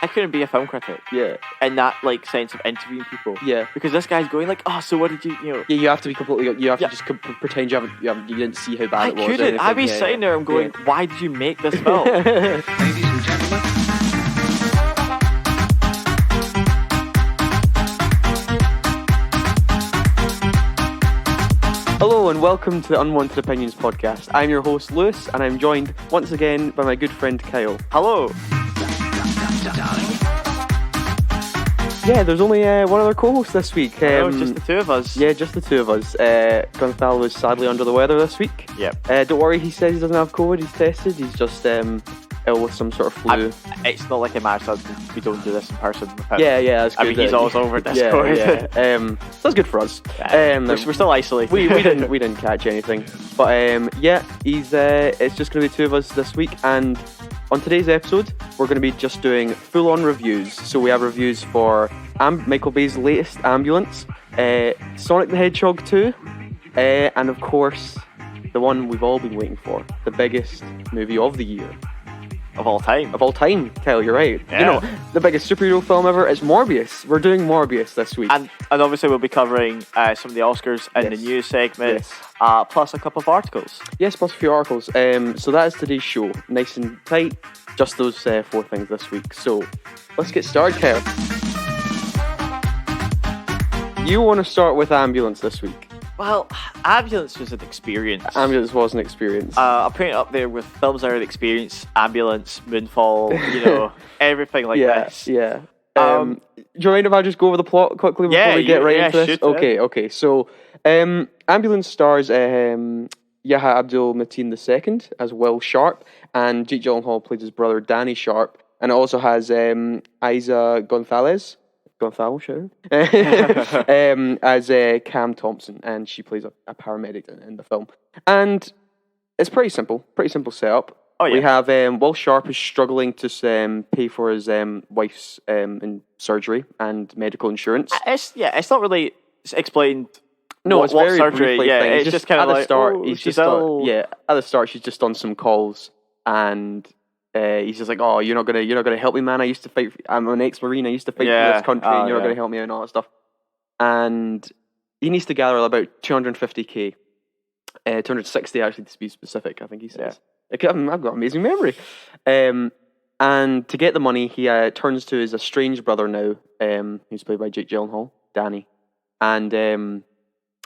I couldn't be a film critic. Yeah. In that like sense of interviewing people. Yeah. Because this guy's going like, oh, so what did you know? Yeah, you have to be completely. You have to just pretend you didn't see how bad it was. I couldn't. I'd be sitting there and going, why did you make this film? Ladies and gentlemen. Hello and welcome to the Unwanted Opinions podcast. I'm your host Lewis, and I'm joined once again by my good friend Kyle. Hello. Yeah, there's only one other co-host this week. Just the two of us. Yeah, just the two of us. Gonzalo was sadly under the weather this week. Yep. Don't worry, he says he doesn't have COVID. He's tested. He's just ill with some sort of flu. It's not like a match that we don't do this in person with him. Yeah, that's good. I mean, he's always over Discord. Yeah. That's good for us. We're still isolated. we didn't catch anything, but he's. It's just going to be two of us this week, and on today's episode, we're going to be just doing full-on reviews. So we have reviews for Michael Bay's latest Ambulance, Sonic the Hedgehog 2, and of course, the one we've all been waiting for, the biggest movie of the year. Of all time. Kyle, you're right. Yeah. You know, the biggest superhero film ever is Morbius. We're doing Morbius this week. And obviously we'll be covering some of the Oscars in the news segment, plus a couple of articles. Yes, plus a few articles. So that is today's show. Nice and tight. Just those four things this week. So let's get started, Kyle. You want to start with Ambulance this week? Well, Ambulance was an experience. Ambulance was an experience. I'm putting it up there with films that are an experience, Ambulance, Moonfall, everything like this. Yeah. Do you mind if I just go over the plot quickly before we get right into this? Okay. So, Ambulance stars Yahya Abdul-Mateen II as Will Sharp, and Jake Gyllenhaal plays his brother Danny Sharp, and it also has Isa Gonzalez, as Cam Thompson, and she plays a paramedic in the film. And it's pretty simple setup. Oh, yeah. We have Will Sharp is struggling to pay for his wife's surgery and medical insurance. It's not really explained. No, it's very surgery. Yeah, it's just kind of like start. She's ill. At the start, she's just on some calls, and he's just like, "Oh, you're not gonna help me, man. I'm an ex-Marine. I used to fight for this country, and you're not gonna help me out and all that stuff." And he needs to gather about 250k, 260 actually to be specific. I think he says. Yeah. I've got amazing memory. And to get the money, he turns to his estranged brother now, who's played by Jake Gyllenhaal, Danny, and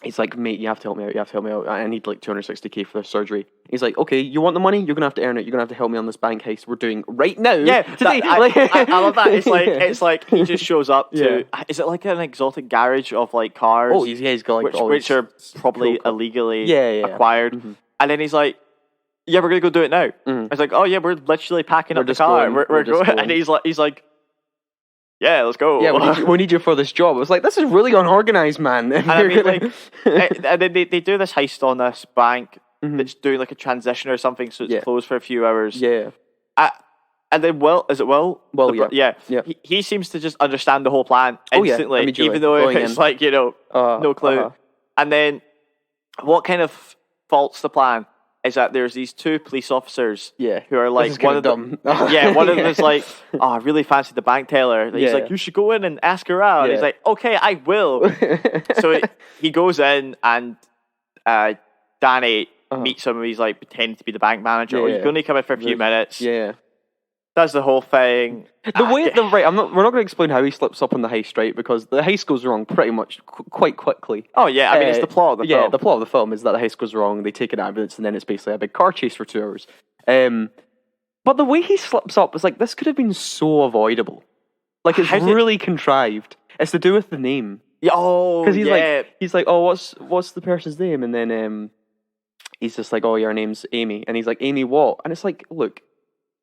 he's like, "Mate, you have to help me out. I need like 260k for the surgery." He's like, "Okay, you want the money? You're gonna have to earn it. You're gonna have to help me on this bank heist we're doing right now." Yeah, I love that. It's like he just shows up to. Yeah. Is it like an exotic garage of like cars? Oh, he's got like which are probably illegally acquired, mm-hmm. And then he's like, "Yeah, we're gonna go do it now." Mm-hmm. It's like, "Oh yeah, we're literally packing up the car. We're going," and he's like. Yeah, let's go. Yeah, we need you for this job. It was like, this is really unorganized, man. And I mean, and then they do this heist on this bank that's doing like a transition or something, so it's closed for a few hours. Yeah. And then Will? Well, yeah. He seems to just understand the whole plan instantly, even though it's like, no clue. Uh-huh. And then what kind of faults the plan is that there's these two police officers who are like, one of them is like, "Oh, I really fancy the bank teller." He's like, "You should go in and ask her out." He's like, "Okay, I will." So he goes in, and Danny meets him, and he's like pretending to be the bank manager. He's going to come in for a few minutes. Yeah. Does the whole thing. We're not going to explain how he slips up on the heist, right? Because the heist goes wrong pretty much quite quickly. Oh yeah, I mean it's the plot of the film. Yeah, the plot of the film is that the heist goes wrong. They take an ambulance, and then it's basically a big car chase for 2 hours. But the way he slips up is like, this could have been so avoidable. Like, it's really contrived. It's to do with the name. Because he's like, "Oh, what's the person's name?" And then he's just like, "Oh, your name's Amy," and he's like, "Amy what?" And it's like, look.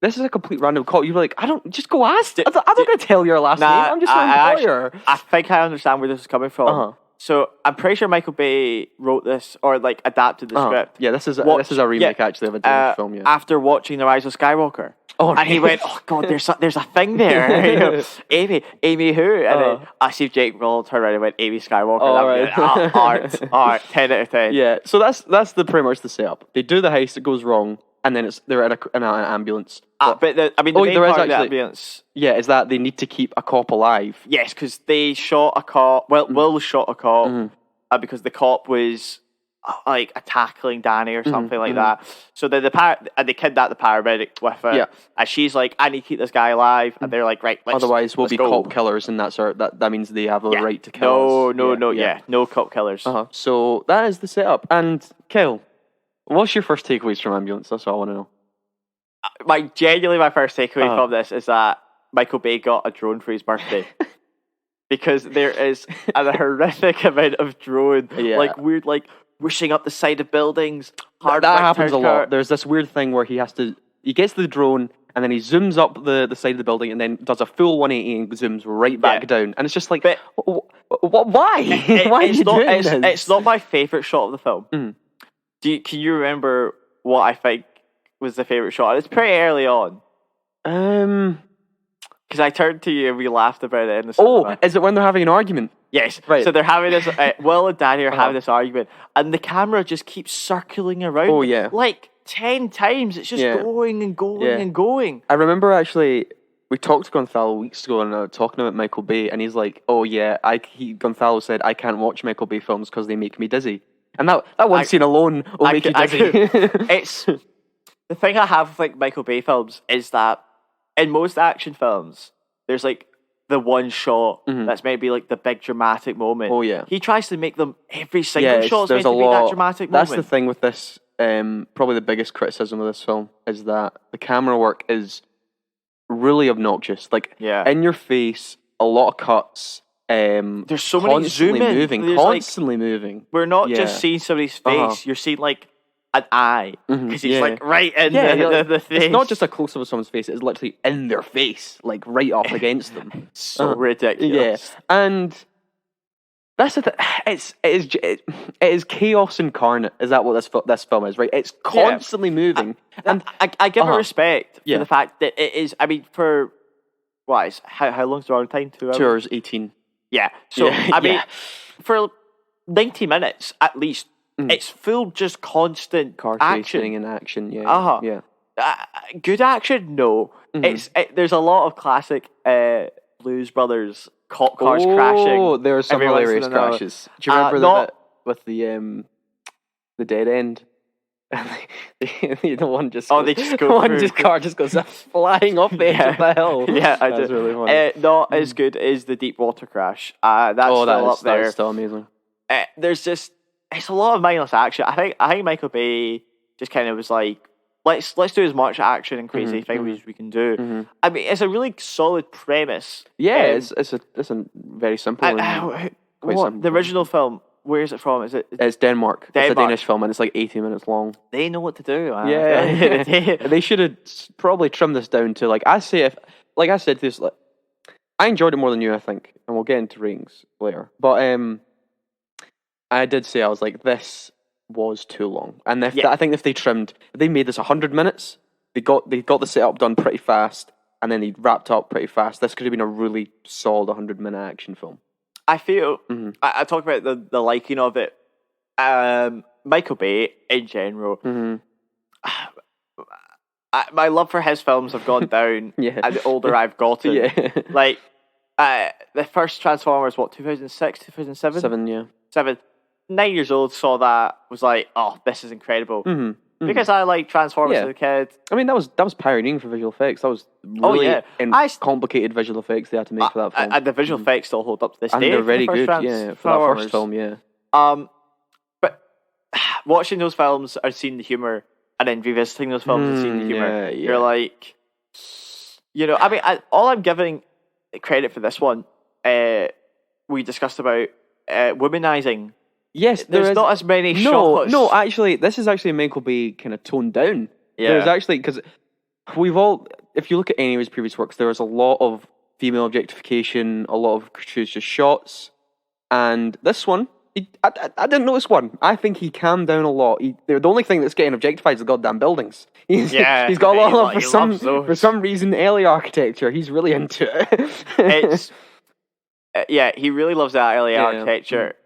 This is a complete random call. You're like, just go ask. I'm not going to tell your last name. I'm just an employer. I think I understand where this is coming from. Uh-huh. So I'm pretty sure Michael Bay wrote this or like adapted the script. Yeah, this is a remake actually of a Danish film. Yeah. After watching The Rise of Skywalker. Oh, and he went, "Oh God, there's a thing there." Amy who? And then I see Jake Roll turn around and went, "Amy Skywalker." Oh, art, 10 out of 10. Yeah, so that's pretty much the setup. They do the heist, it goes wrong. And then they're in an ambulance. But the main part of the ambulance... Yeah, is that they need to keep a cop alive. Yes, because they shot a cop... Well, Will shot a cop because the cop was tackling Danny or something like that. So then they kidnap the paramedic with her. Yeah. And she's like, I need to keep this guy alive. And they're like, right, otherwise we'll be go. Cop killers, and that means they have a right to kill us. No cop killers. So that is the setup. And Kyle, what's your first takeaways from Ambulance? That's all I want to know. Genuinely, my first takeaway from this is that Michael Bay got a drone for his birthday. Because there is a horrific amount of drone, weird, whooshing up the side of buildings. That happens a lot. There's this weird thing where he gets the drone and then he zooms up the side of the building and then does a full 180 and zooms right back down. And it's just like, why? Why are you doing this? It's not my favourite shot of the film. Can you remember what I think was the favourite shot? It's pretty early on. Because I turned to you and we laughed about it in the cinema. Is it when they're having an argument? Yes. Right. So they're having this... Will and Danny are having this argument, and the camera just keeps circling around. Oh, yeah. 10 times. It's just going and going and going. I remember actually... We talked to Gonzalo weeks ago and talking about Michael Bay, and he's like, Gonzalo said, I can't watch Michael Bay films because they make me dizzy. And that one scene alone will make you dizzy. It's... The thing I have with Michael Bay films is that in most action films, there's the one shot that's meant to be the big dramatic moment. Oh yeah. He tries to make them every single shot's meant to be that dramatic moment. That's the thing with this. Probably the biggest criticism of this film is that the camera work is really obnoxious. In your face, a lot of cuts. There's so many constantly moving. We're not just seeing somebody's face. You're seeing an eye, because he's right in the face. It's not just a close up of someone's face; it's literally in their face, right up against them. So ridiculous. Yeah, and that's the thing. It is chaos incarnate. Is that what this film is? Right? It's constantly moving, and I give it respect for the fact that it is. I mean, for how long's the runtime? 2 hours. 2 hours 18. Yeah. So I mean, for 90 minutes at least. It's full, just constant car action and action. Yeah. Good action? No. There's a lot of classic Blues Brothers cop cars crashing. Oh, there are some hilarious crashes. Do you remember the bit with the dead end? The one just car just goes flying off the edge of the hill. Yeah, I do. Really funny. Not as good as the Deepwater crash. That's still up there. That's still amazing. There's just. It's a lot of mindless action. I think Michael Bay just kind of was like, let's do as much action and crazy things as we can do. I mean, it's a really solid premise. Yeah, it's a very simple. The original film, where is it from? It's Denmark. It's a Danish film, and it's 80 minutes long. They know what to do. Man. Yeah, they should have probably trimmed this down to I said this. I enjoyed it more than you, I think, and we'll get into ratings later. But I did say, I was like, this was too long. And I think if they made this 100 minutes, they got the setup done pretty fast, and then they wrapped up pretty fast, this could have been a really solid 100-minute action film. I feel, I talk about the liking of it. Michael Bay, in general, my love for his films have gone down the older I've gotten. The first Transformers, 2006, 2007? 7. 9 years old, saw that, was like, oh, this is incredible. Because I like Transformers as a kid. I mean, that was pioneering for visual effects. That was really complicated visual effects they had to make for that film. And the visual effects still hold up to this day. And they're very good, for that first film, But watching those films and seeing the humour, and then revisiting those films and seeing the humour, you're like, I mean, all I'm giving credit for this one, we discussed about womanizing. Yes, there's not as many shots. No, actually, this is actually Michael Bay kind of toned down. Yeah. There's actually, because if you look at any of his previous works, there was a lot of female objectification, a lot of gratuitous shots, and this one, I didn't notice one. I think he calmed down a lot. The only thing that's getting objectified is the goddamn buildings. He's got a lot of, for some reason, LA architecture. He's really into it. He really loves that LA architecture.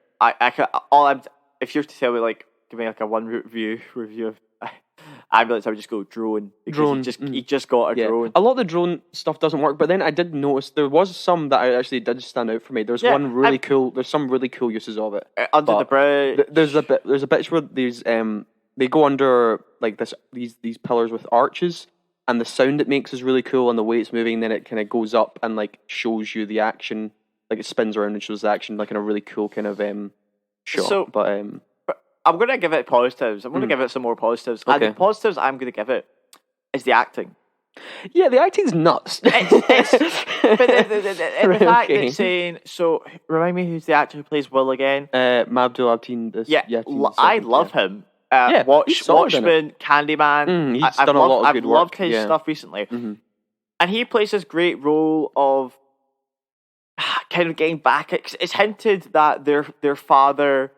If you were to tell me, give me a one review of ambulance, I would just go drone. He just got a drone. A lot of the drone stuff doesn't work, but then I did notice there was some that I actually did stand out for me. There's one really cool. There's some really cool uses of it. Under the bridge. There's a bit where they go under like these pillars with arches, and the sound it makes is really cool, and the way it's moving. Then it kind of goes up and like shows you the action, like it spins around and shows the action, like in a really cool kind of shot. So, but I'm going to give it positives. I'm going to give it some more positives. Okay. And the positives I'm going to give it is the acting. Yeah, the acting's nuts. But the fact that saying... So, remind me who's the actor who plays Will again? Mabdul Abdin. I love him. Watchmen, Candyman. He's done a lot of good work. I've loved his stuff recently. Mm-hmm. And he plays this great role of kind of getting back... It's hinted that their father...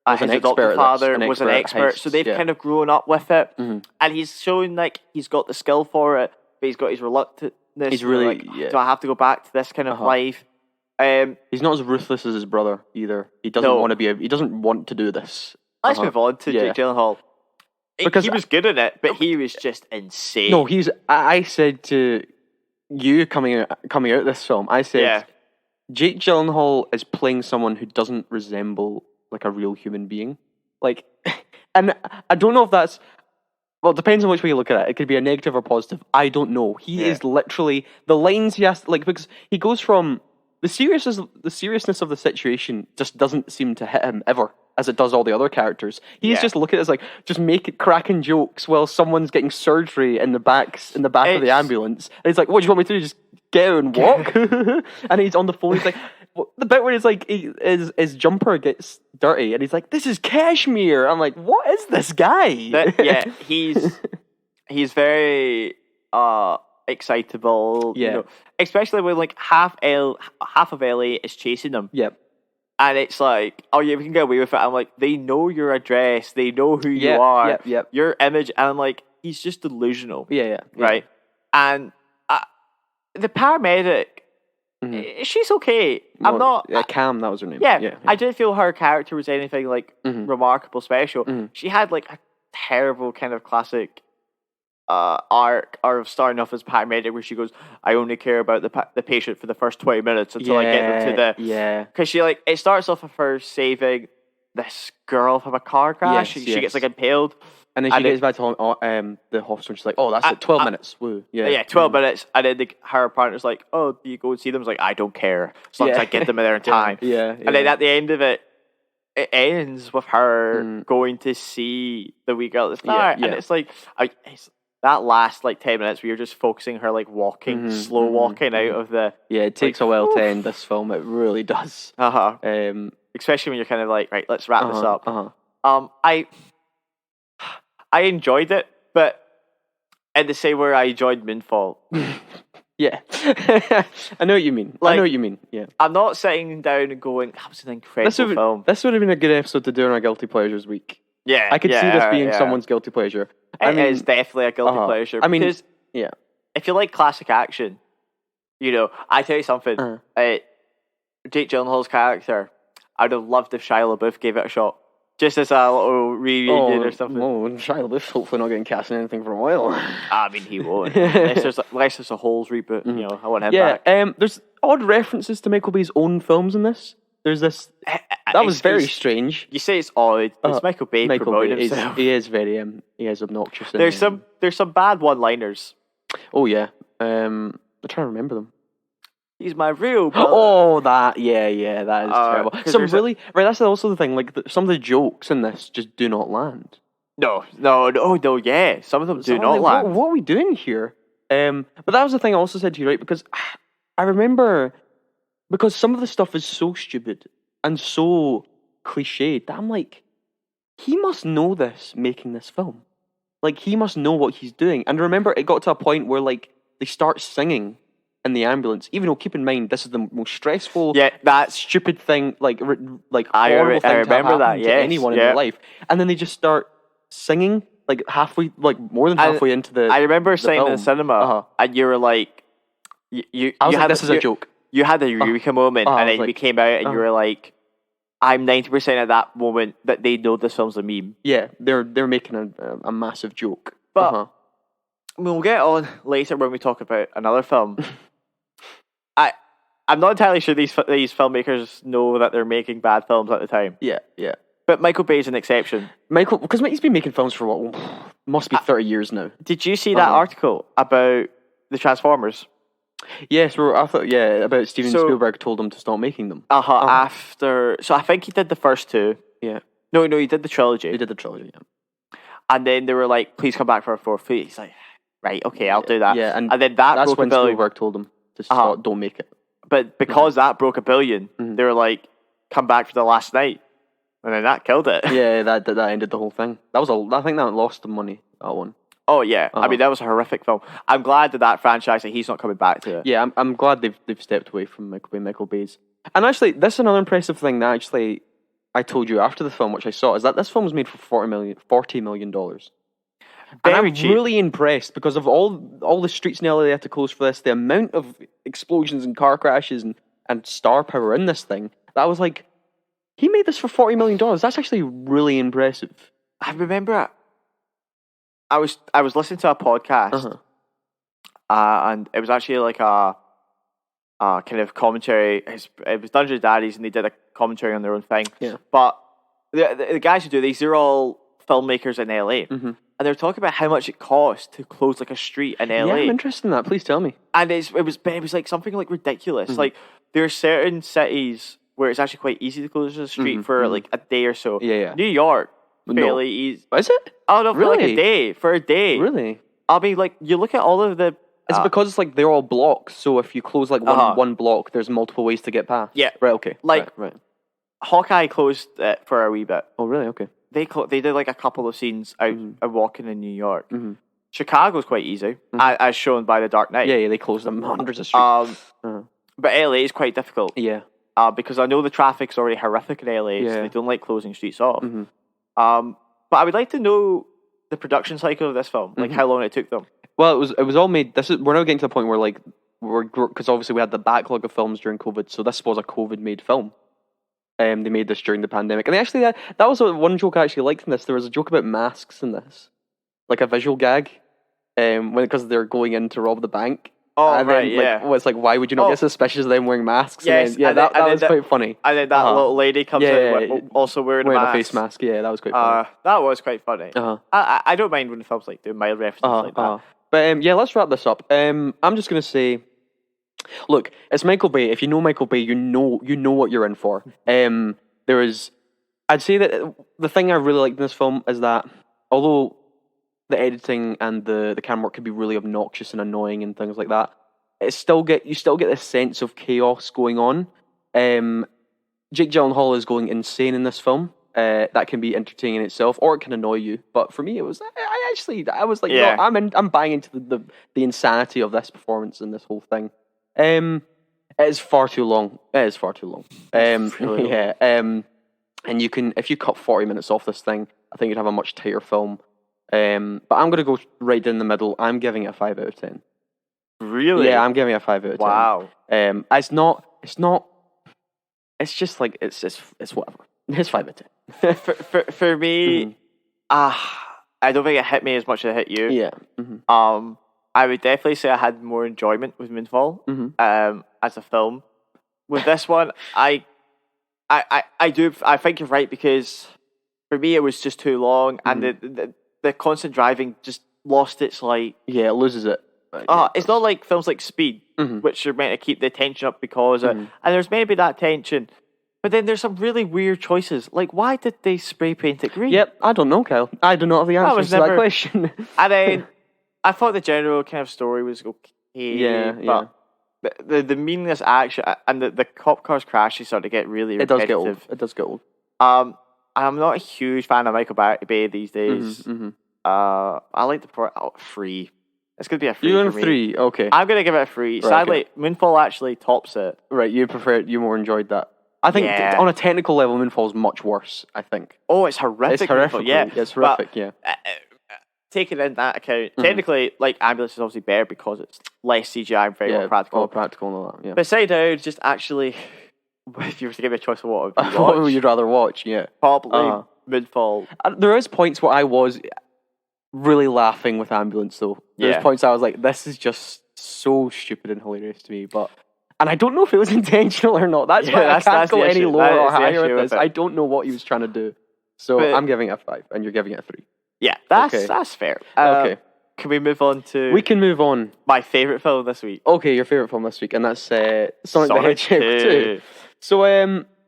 his adopted father was an expert, so they've kind of grown up with it, and he's showing like he's got the skill for it, but he's got his reluctantness. He's really like, do I have to go back to this kind of life? He's not as ruthless as his brother either. He doesn't want to be. He doesn't want to do this. Let's move on to Jake Gyllenhaal. Because he was good in it, but he was just insane. No, I said to you coming out this film, I said Jake Gyllenhaal is playing someone who doesn't resemble like a real human being, like, and I don't know if that's, well, it depends on which way you look at it. It could be a negative or positive. I don't know. He is literally the lines he has, like, because he goes from the seriousness of the situation just doesn't seem to hit him ever, as it does all the other characters. He's just looking at it as like just cracking jokes while someone's getting surgery in the back of the ambulance, and he's like, "What do you want me to do? Just get out and walk?" And he's on the phone. He's like. The bit where it's like his jumper gets dirty and he's like, "This is cashmere." I'm like, "What is this guy?" He's very excitable. You know, especially when like half of LA is chasing him. Yep. And it's like, oh yeah, we can get away with it. I'm like, they know your address, they know who you are, your image, and I'm like, he's just delusional. Right. And the paramedic. Mm-hmm. She's okay. I'm not. Cam, that was her name. Yeah. I didn't feel her character was anything like remarkable, special. Mm-hmm. She had like a terrible kind of classic arc of starting off as paramedic, where she goes, "I only care about the patient for the first 20 minutes until I get them to the." Because she like it starts off with her saving this girl from a car crash. She gets like impaled. And then she gets back to the hospital and she's like, "Oh, that's like 12 minutes. Woo." Yeah, 12 minutes. And then her partner's like, "Oh, do you go and see them?" It's like, "I don't care. As long as I get them there in time." And then at the end of it, it ends with her going to see the wee girl at the start. And it's like, that last like 10 minutes where you're just focusing her like walking, slow walking out of the... Yeah, it takes a while to end this film. It really does. Especially when you're kind of like, right, let's wrap this up. I enjoyed it, but in the same way I enjoyed Moonfall. Yeah. I know what you mean. Yeah. I'm not sitting down and going, that was an incredible film. This would have been a good episode to do on our Guilty Pleasures week. Yeah. I could see this being someone's guilty pleasure. It is definitely a guilty pleasure. I mean, because if you like classic action, you know, I tell you something, Jake Gyllenhaal's character, I'd have loved if Shia LaBeouf gave it a shot. Just as a little reunion or something. Oh, Shia LaBeouf's hopefully not getting cast in anything for a while. I mean, he won't. Unless there's a Holes reboot. You know, I want him back. There's odd references to Michael Bay's own films in this. There's this... That was very strange. You say it's odd. It's Michael Bay promoting himself. He is very... he is obnoxious. There's some bad one-liners. Oh, yeah. I'm trying to remember them. He's my real brother. Oh, that that is terrible. Some really that's also the thing. Like some of the jokes in this just do not land. No. Yeah, some of them do not land. What are we doing here? But that was the thing I also said to you, right? Because I remember some of the stuff is so stupid and so cliched that I'm like, he must know this making this film. Like he must know what he's doing. And remember, it got to a point where like they start singing in the ambulance, even though keep in mind this is the most stressful, that stupid thing, like I remember that. To anyone in their life, and then they just start singing like halfway, like more than halfway into the. I remember saying in the cinema, and you were like, "You." I was like, "This is a joke." You had the eureka moment, and then you came out, and you were like, "I'm 90% at that moment that they know this film's a meme." Yeah, they're making a massive joke. But we'll get on later when we talk about another film. I'm not entirely sure these filmmakers know that they're making bad films at the time. Yeah. But Michael Bay's an exception. Because he's been making films for what must be 30 years now. Did you see that article about the Transformers? Yes, about Steven Spielberg told him to stop making them. After, so I think he did the first two. Yeah. No, he did the trilogy. He did the trilogy, yeah. And then they were like, please come back for a fourth. He's like, right, okay, I'll do that. Yeah, and then that's when Spielberg told him to stop, don't make it. But because that broke $1 billion, they were like, come back for the last night. And then that killed it. Yeah, that ended the whole thing. I think that lost the money, that one. Oh, yeah. I mean, that was a horrific film. I'm glad that franchise, that he's not coming back to it. Yeah, I'm glad they've stepped away from Michael Bay's. And actually, this is another impressive thing that actually I told you after the film, which I saw, is that this film was made for $40 million. And I'm really impressed because of all the streets in LA they had to close for this, the amount of explosions and car crashes and star power in this thing. That was like, he made this for $40 million. That's actually really impressive. I remember I was listening to a podcast, and it was actually like a kind of commentary. It was Dungeons and Daddies, and they did a commentary on their own thing. Yeah. But the guys who do these, they're all filmmakers in LA. Mm-hmm. And they're talking about how much it costs to close like a street in LA. Yeah, I'm interested in that. Please tell me. And it was like something like ridiculous. Mm-hmm. Like there are certain cities where it's actually quite easy to close a street for like a day or so. Yeah. New York, fairly easy. Is it? Oh no, really? For a day. Really? I mean, like you look at all of the. It's because it's like they're all blocks. So if you close like one block, there's multiple ways to get past. Yeah. Right. Okay. Like right. Hawkeye closed it for a wee bit. Oh really? Okay. They did like a couple of scenes out walking in New York. Mm-hmm. Chicago's quite easy, as shown by The Dark Knight. Yeah, they closed them hundreds of streets. But LA is quite difficult. Yeah. Because I know the traffic's already horrific in LA, so they don't like closing streets off. Mm-hmm. But I would like to know the production cycle of this film, like how long it took them. Well, it was all made. We're now getting to the point where like because obviously we had the backlog of films during COVID, so this was a COVID-made film. They made this during the pandemic, and they actually that was one joke I actually liked in this. There was a joke about masks in this, like a visual gag, because they're going in to rob the bank. Oh, and right, then, it's like, why would you not get suspicious of them wearing masks? Yes, that was quite funny. And then that little lady comes in also wearing a face mask. Yeah, that was quite funny. That was quite funny. I don't mind when the films like do mild references like that. But let's wrap this up. I'm just going to say, look, it's Michael Bay. If you know Michael Bay, you know what you're in for. I'd say that the thing I really liked in this film is that although the editing and the camera work could be really obnoxious and annoying and things like that, you still get this sense of chaos going on. Jake Gyllenhaal is going insane in this film. That can be entertaining in itself, or it can annoy you. But for me, it was I was like, no, I'm buying into the insanity of this performance and this whole thing. It is far too long. Really long. And you can, if you cut 40 minutes off this thing, I think you'd have a much tighter film. But I'm going to go right in the middle. I'm giving it a 5 out of 10. Really? Yeah, I'm giving it a 5 out of 10. Wow. It's not. It's just like it's whatever. It's 5 out of 10. For me, I don't think it hit me as much as it hit you. Yeah. Mm-hmm. I would definitely say I had more enjoyment with Moonfall as a film. With this one, I think you're right, because for me it was just too long, and the constant driving just lost its like. Yeah, it loses it. It's not like films like Speed, which are meant to keep the tension up because and there's maybe that tension, but then there's some really weird choices. Like, why did they spray paint it green? Yep, I don't know, Kyle. I do not have the answer to that question. And then I thought the general kind of story was okay. Yeah. The meaningless action and the cop cars crashes started to get really repetitive. It does get old. I'm not a huge fan of Michael Bay these days. I like the part. Free. It's going to be a 3 You're for me. 3, okay. I'm going to give it a 3. Right, sadly, okay. Moonfall actually tops it. Right, you prefer it. You more enjoyed that. I think on a technical level, Moonfall's much worse, I think. Oh, it's horrific. It's horrific. Moonfall, yeah. It's horrific, but, taking in that account, technically, like, Ambulance is obviously better because it's less CGI and very more practical. All practical and all that, yeah. But Side Out, just actually, if you were to give me a choice of what would you watch, what would you rather watch, yeah. Probably Moonfall. There is points where I was... really laughing with Ambulance, though. There's points I was like, this is just so stupid and hilarious to me, and I don't know if it was intentional or not. That's why I can't go any lower or higher with this. I don't know what he was trying to do. So I'm giving it a 5, and you're giving it a 3. Yeah, that's fair. Okay. Can we move on to... We can move on. My favourite film this week. Okay, your favourite film this week, and that's Sonic the Hedgehog 2. So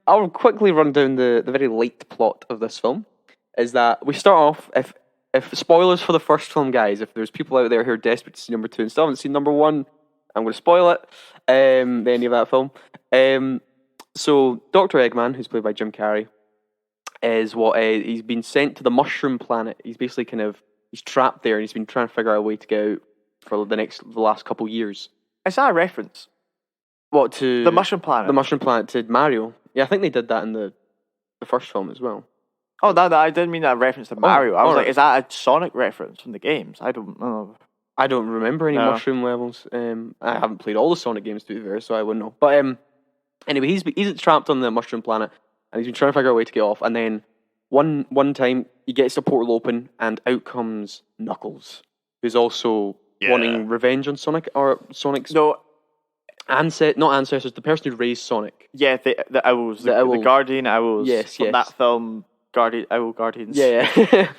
I'll quickly run down the very light plot of this film. Is that we start off, if spoilers for the first film, guys, if there's people out there who are desperate to see number 2 and still haven't seen number 1, I'm going to spoil it, the end of that film. So Dr. Eggman, who's played by Jim Carrey, is he's been sent to the Mushroom Planet. He's basically he's trapped there, and he's been trying to figure out a way to get out for the last couple years. Is that a reference? What, to... The Mushroom Planet? The Mushroom Planet to Mario. Yeah, I think they did that in the first film as well. Oh, no, I didn't mean that reference to Mario. I was like, is that a Sonic reference from the games? I don't know. I don't remember any mushroom levels. I haven't played all the Sonic games, to be fair, so I wouldn't know. But anyway, he's trapped on the Mushroom Planet, and he's been trying to figure out a way to get off. And then one time, he gets the portal open, and out comes Knuckles, who's also wanting revenge on Sonic, or Sonic's... No, not ancestors, the person who raised Sonic. Yeah, the owls, the guardian owls. Yes, from that film, Owl Guardians. Yeah.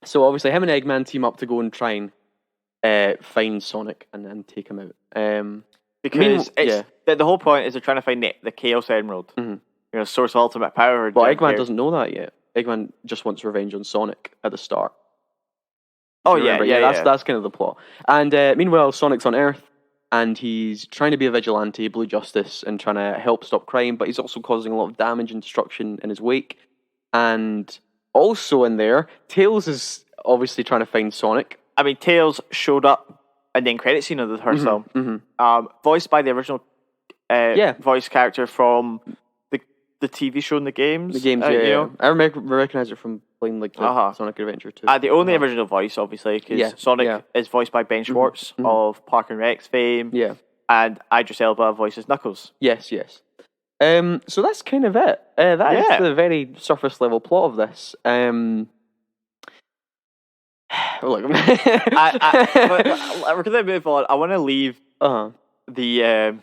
So obviously, him and Eggman team up to go and try and find Sonic and take him out. Because the whole point is they're trying to find the Chaos Emerald, source of ultimate power. But Eggman doesn't know that yet. Eggman just wants revenge on Sonic at the start. Oh yeah. That's kind of the plot. And meanwhile, Sonic's on Earth. And he's trying to be a vigilante, blue justice, and trying to help stop crime, but he's also causing a lot of damage and destruction in his wake. And also in there, Tails is obviously trying to find Sonic. I mean, Tails showed up in the end credit scene of the first film, voiced by the original voice character from the TV show and the games. The games, I recognize it from playing the Sonic Adventure 2. The only original voice, obviously, because Sonic is voiced by Ben Schwartz of Park and Rec's fame. Yeah. And Idris Elba voices Knuckles. Yes. So that's kind of it. That is the very surface level plot of this. Look, we're going to move on. I want to leave the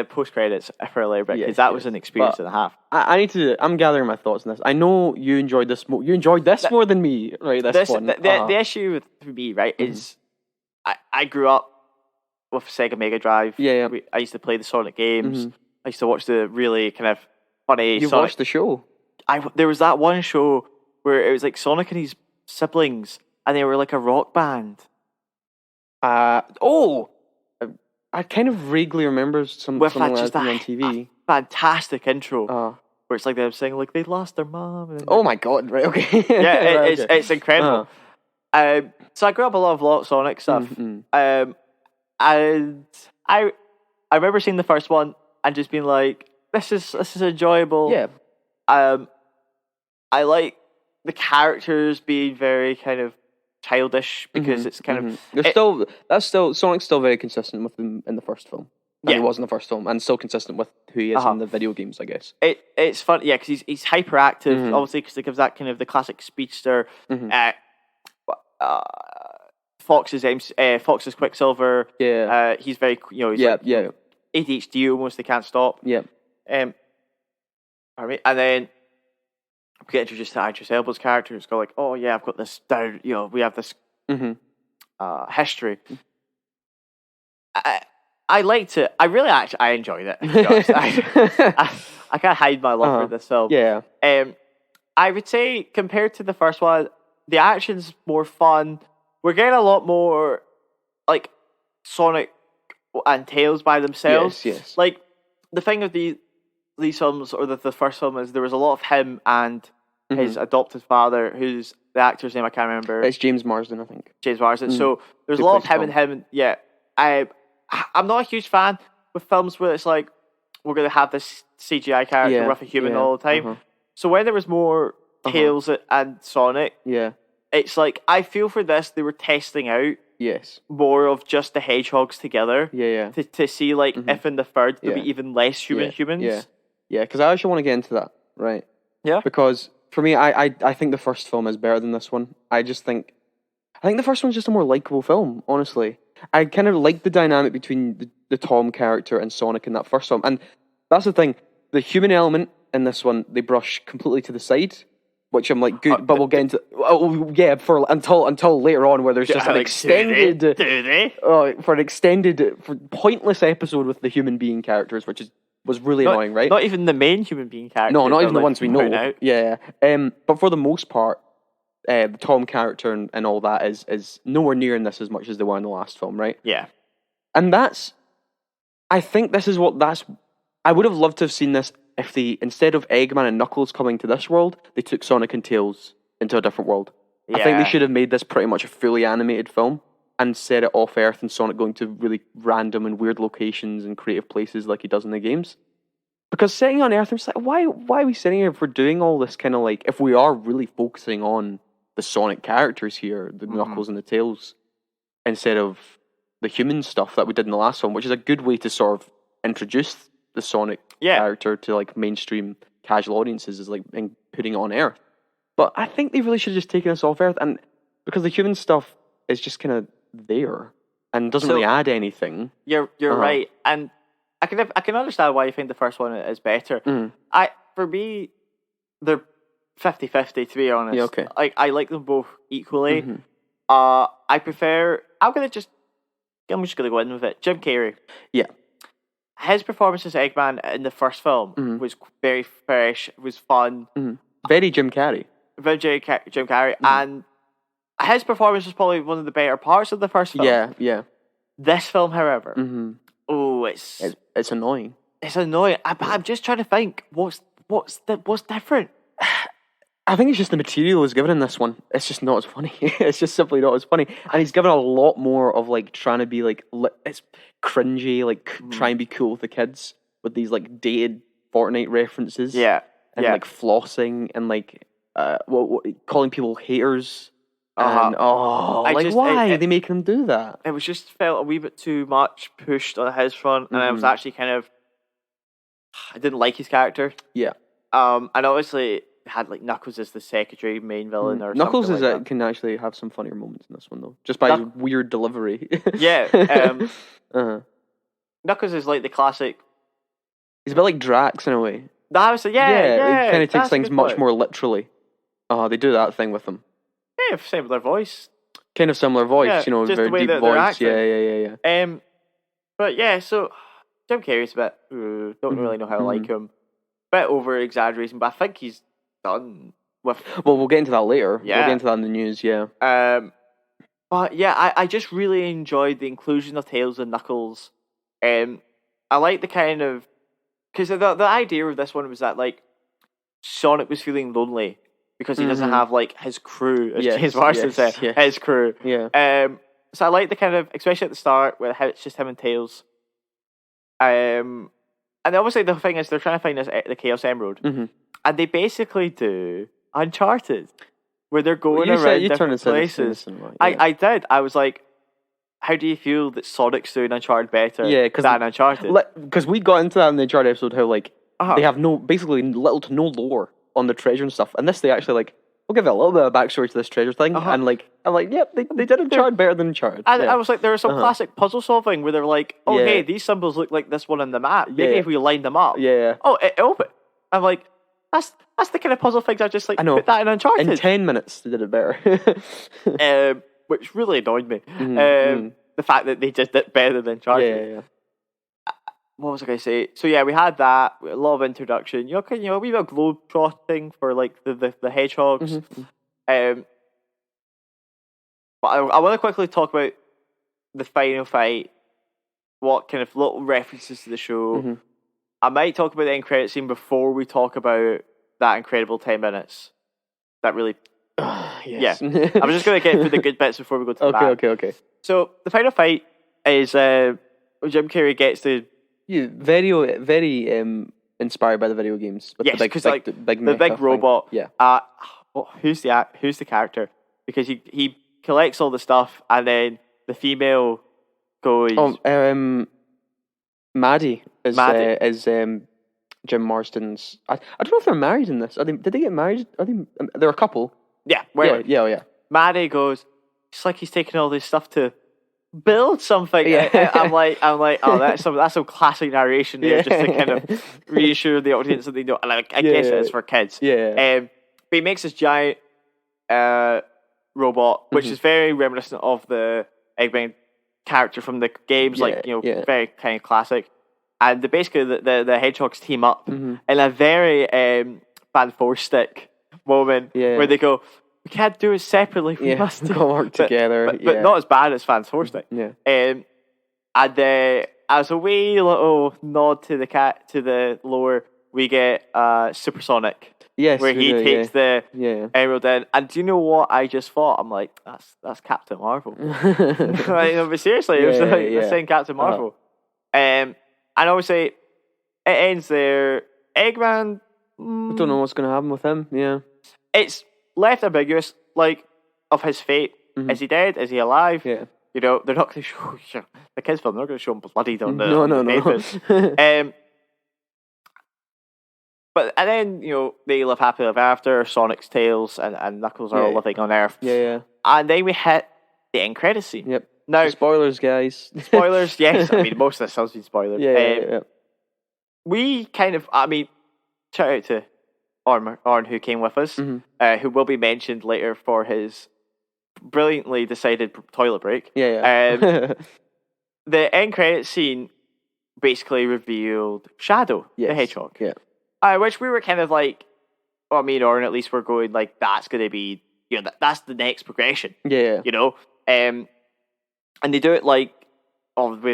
post credits for a little bit, because that was an experience and a half. I'm gathering my thoughts on this. I know you enjoyed this more. You enjoyed this more than me, right? This one. The issue with me, right, is I grew up with Sega Mega Drive. Yeah. I used to play the Sonic games. I used to watch the really kind of funny. You watched the show. There was that one show where it was like Sonic and his siblings, and they were like a rock band. I kind of vaguely remember something like that on TV. Fantastic intro, where it's like them saying like they lost their mom. Oh my god! Right? Okay. It's incredible. So I grew up a lot of Sonic stuff, and I remember seeing the first one and just being like, this is enjoyable. Yeah. I like the characters being very kind of childish, because it's kind of Sonic's still very consistent with him in the first film. And he was in the first film, and still consistent with who he is in the video games, I guess. It's fun, because he's hyperactive, obviously, because it gives that kind of the classic speedster. Fox's Quicksilver. Yeah. He's very ADHD almost. They can't stop. Yeah. And then we get introduced to Idris Elba's character. It's got like, oh yeah, I've got this down. We have this history. I liked it. I enjoyed it. I can't hide my love for this film. Yeah. I would say compared to the first one, the action's more fun. We're getting a lot more like Sonic and Tails by themselves. Yes. Like the thing of these films, or the first film, is there was a lot of him and his adopted father, who's the actor's name I can't remember. It's James Marsden, I think. James Marsden. So there's a lot of him and him. Yeah. I'm not a huge fan with films where it's like we're going to have this CGI character with a human all the time. So when there was more Tails and Sonic, it's like I feel for this they were testing out more of just the hedgehogs together. To see like if in the third there'll be even less humans. Yeah, because I actually want to get into that, right? Yeah. Because For me, I think the first film is better than this one. I think the first one's just a more likable film, honestly. I kind of like the dynamic between the Tom character and Sonic in that first film. And that's the thing. The human element in this one, they brush completely to the side, which I'm like, good, but we'll get into... Oh, yeah, until later on, where there's just an extended... Do they? For an extended, pointless episode with the human being characters, which was really annoying, right? Not even the main human being characters. No, not even the ones we know. Yeah. But for the most part, the Tom character and all that is nowhere near in this as much as they were in the last film, right? Yeah. And I think this is I would have loved to have seen this if they, instead of Eggman and Knuckles coming to this world, they took Sonic and Tails into a different world. Yeah. I think they should have made this pretty much a fully animated film and set it off Earth and Sonic going to really random and weird locations and creative places like he does in the games. Because setting on Earth, I'm just like, why are we sitting here if we're doing all this kind of like, if we are really focusing on the Sonic characters here, the Knuckles and the Tails, instead of the human stuff that we did in the last one, which is a good way to sort of introduce the Sonic character to like mainstream casual audiences, is like putting it on Earth. But I think they really should have just taken us off Earth, and because the human stuff is just kind of there and doesn't really add anything. You're right, and I can understand why you think the first one is better. For me, they're 50-50, to be honest. Yeah, okay. I like them both equally. I prefer. I'm just gonna go in with it. Jim Carrey. Yeah. His performance as Eggman in the first film was very fresh, was fun. Very Jim Carrey. Very Jim Carrey. And his performance was probably one of the better parts of the first film. Yeah. This film, however, it's annoying. It's annoying. I'm just trying to think, what's different? I think it's just the material is given in this one. It's just not as funny. It's just simply not as funny. And he's given a lot more of like trying to be like, it's cringy, like try and be cool with the kids with these like dated Fortnite references. Yeah. And like flossing and like calling people haters. And why are they making him do that? It was just felt a wee bit too much pushed on his front, and I was actually I didn't like his character. Yeah. And obviously had like Knuckles as the secondary main villain or Knuckles something like that. Can actually have some funnier moments in this one though, just by his weird delivery. Yeah. Knuckles is like the classic. He's a bit like Drax in a way. Yeah. He kind of takes things much more literally. They do that thing with him. Yeah, same with their voice. Kind of similar voice, just very the way deep that voice. Yeah. But yeah, so Jim Carrey's a bit. Don't really know how to like him. Bit over exaggerating, but I think he's done with. Well, we'll get into that later. Yeah. We'll get into that in the news. Yeah. But yeah, I just really enjoyed the inclusion of Tails and Knuckles. I like the kind of because the idea of this one was that like Sonic was feeling lonely because he doesn't have like his crew, as James Marsden said, his crew. Yeah. So I like the kind of, especially at the start where it's just him and Tails. And obviously the thing is they're trying to find the Chaos Emerald, and they basically do Uncharted, where they're going around different places. I did. I was like, how do you feel that Sonic's doing Uncharted better than Uncharted? Because we got into that in the Uncharted episode, how like they have basically little to no lore on the treasure and stuff, and this they actually like. We'll give it a little bit of backstory to this treasure thing, and I'm like, yep, they did Uncharted better than Uncharted. I was like, there was some classic puzzle solving where they're like, hey, these symbols look like this one on the map. Maybe if we line them up. Yeah. Oh, it opened. I'm like, that's the kind of puzzle things I just like. Put that in Uncharted. In 10 minutes, they did it better. Which really annoyed me. The fact that they did it better than Uncharted. Yeah. What was I going to say? So yeah, we had that. A lot of introduction. We got a globe trotting for like the hedgehogs. But I want to quickly talk about the final fight. What kind of little references to the show? I might talk about the end credit scene before we talk about that incredible 10 minutes. That really, yes. Yeah. I'm just going to get through the good bits before we go to the bad. Okay. So the final fight is Jim Carrey gets the. Very inspired by the video games. With the big robot. Yeah. Who's the character? Because he collects all the stuff, and then the female goes. Maddie is Jim Marsden's. I don't know if they're married in this. Are they? Did they get married? Are they? They're a couple. Yeah. Yeah. Maddie goes. It's like he's taking all this stuff to build something. Yeah. I'm like, oh, that's some classic narration there, just to kind of reassure the audience that they know. And I guess it's for kids. Yeah. But he makes this giant robot, which is very reminiscent of the Eggman character from the games, very kind of classic. And basically the hedgehogs team up in a very fantastic moment where they go, we can't do it separately. We must work together. But not as bad as fantastic. Yeah. And as a wee little nod to the lore, we get Supersonic. Yes, where he takes the emerald in. And do you know what I just thought? I'm like, that's Captain Marvel. But seriously, it was the same Captain Marvel. And obviously, it ends there. Eggman. I don't know what's going to happen with him. Yeah. It's left ambiguous, of his fate. Is he dead? Is he alive? Yeah. They're not going to show the kids' film. They're not going to show him bloodied on the No. And then, they live happily ever after. Sonic's Tails and Knuckles are all living on Earth. Yeah. And then we hit the end credit scene. Yep. Now, spoilers, guys. Spoilers, yes. I mean, most of this has been spoilers. Yeah. We shout out to Orn, who came with us, who will be mentioned later for his brilliantly decided toilet break. Yeah. The end credit scene basically revealed Shadow, the Hedgehog. Yeah. Which we were kind of like, me and Orn at least were going like, that's going to be, that's the next progression. Yeah. And they do it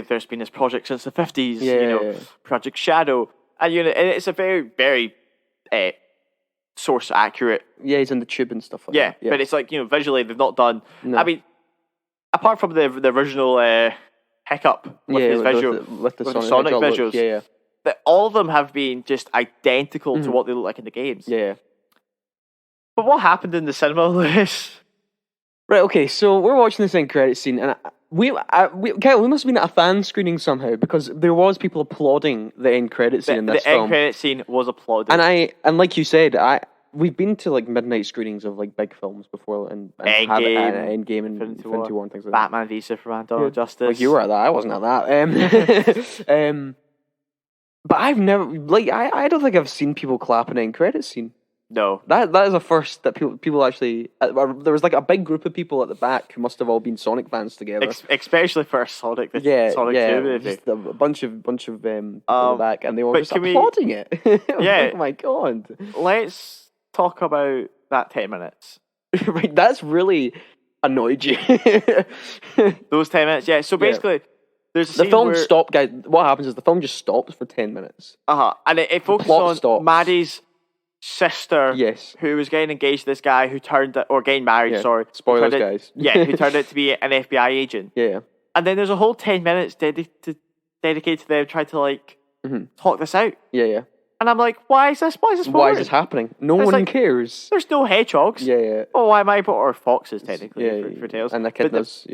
there's been this project since the 50s, Project Shadow. And, it's a very, very source accurate. Yeah, he's in the tube and stuff like that. Yeah, but it's visually they've not done. No. I mean, apart from the original hiccup with his visual, with the Sonic visuals. Yeah. That all of them have been just identical to what they look like in the games. Yeah. But what happened in the cinema, Lewis? Right, okay, so we're watching this end credit scene, and we must have been at a fan screening somehow, because there was people applauding the end credit scene in this film. The end credit scene was applauded. And like you said, we've been to midnight screenings of big films before, and Endgame and Infinity War and things like that. Batman v Superman, Dawn of Justice. Like you were at that, I wasn't at that. But I've never I don't think I've seen people clap an end credit scene. No, that is a first that people actually. There was a big group of people at the back who must have all been Sonic fans together, especially for Sonic. Sonic 2 movie. Just a bunch of people at the back, and they were just applauding it. Oh my god! Let's talk about that 10 minutes. Right, that's really annoyed you. Those 10 minutes, yeah. So basically. There's a the film stopped, guys. What happens is the film just stops for 10 minutes. And it focuses on Maddie's sister, who was getting engaged to this guy who getting married, sorry. Spoilers, guys. Who turned out to be an FBI agent. Yeah. And then there's a whole 10 minutes dedicated to them trying to, talk this out. Yeah. And I'm like, why is this happening? No one cares. There's no hedgehogs. Yeah. Oh, why am I? Or foxes, technically, for Tails. And the kiddos,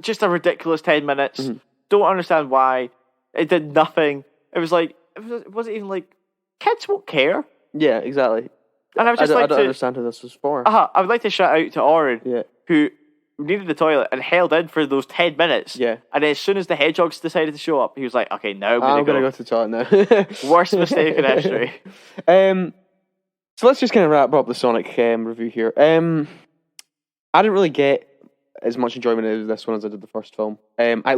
just a ridiculous 10 minutes. Don't understand why. It did nothing. It was it wasn't even kids won't care. Yeah, exactly. And I don't understand who this was for. I would like to shout out to Oren, who needed the toilet and held in for those 10 minutes. Yeah. And as soon as the hedgehogs decided to show up, he was like, okay, now I'm going to go to the toilet now. Worst mistake in history. So let's just kind of wrap up the Sonic review here. I didn't really get as much enjoyment out of this one as I did the first film. I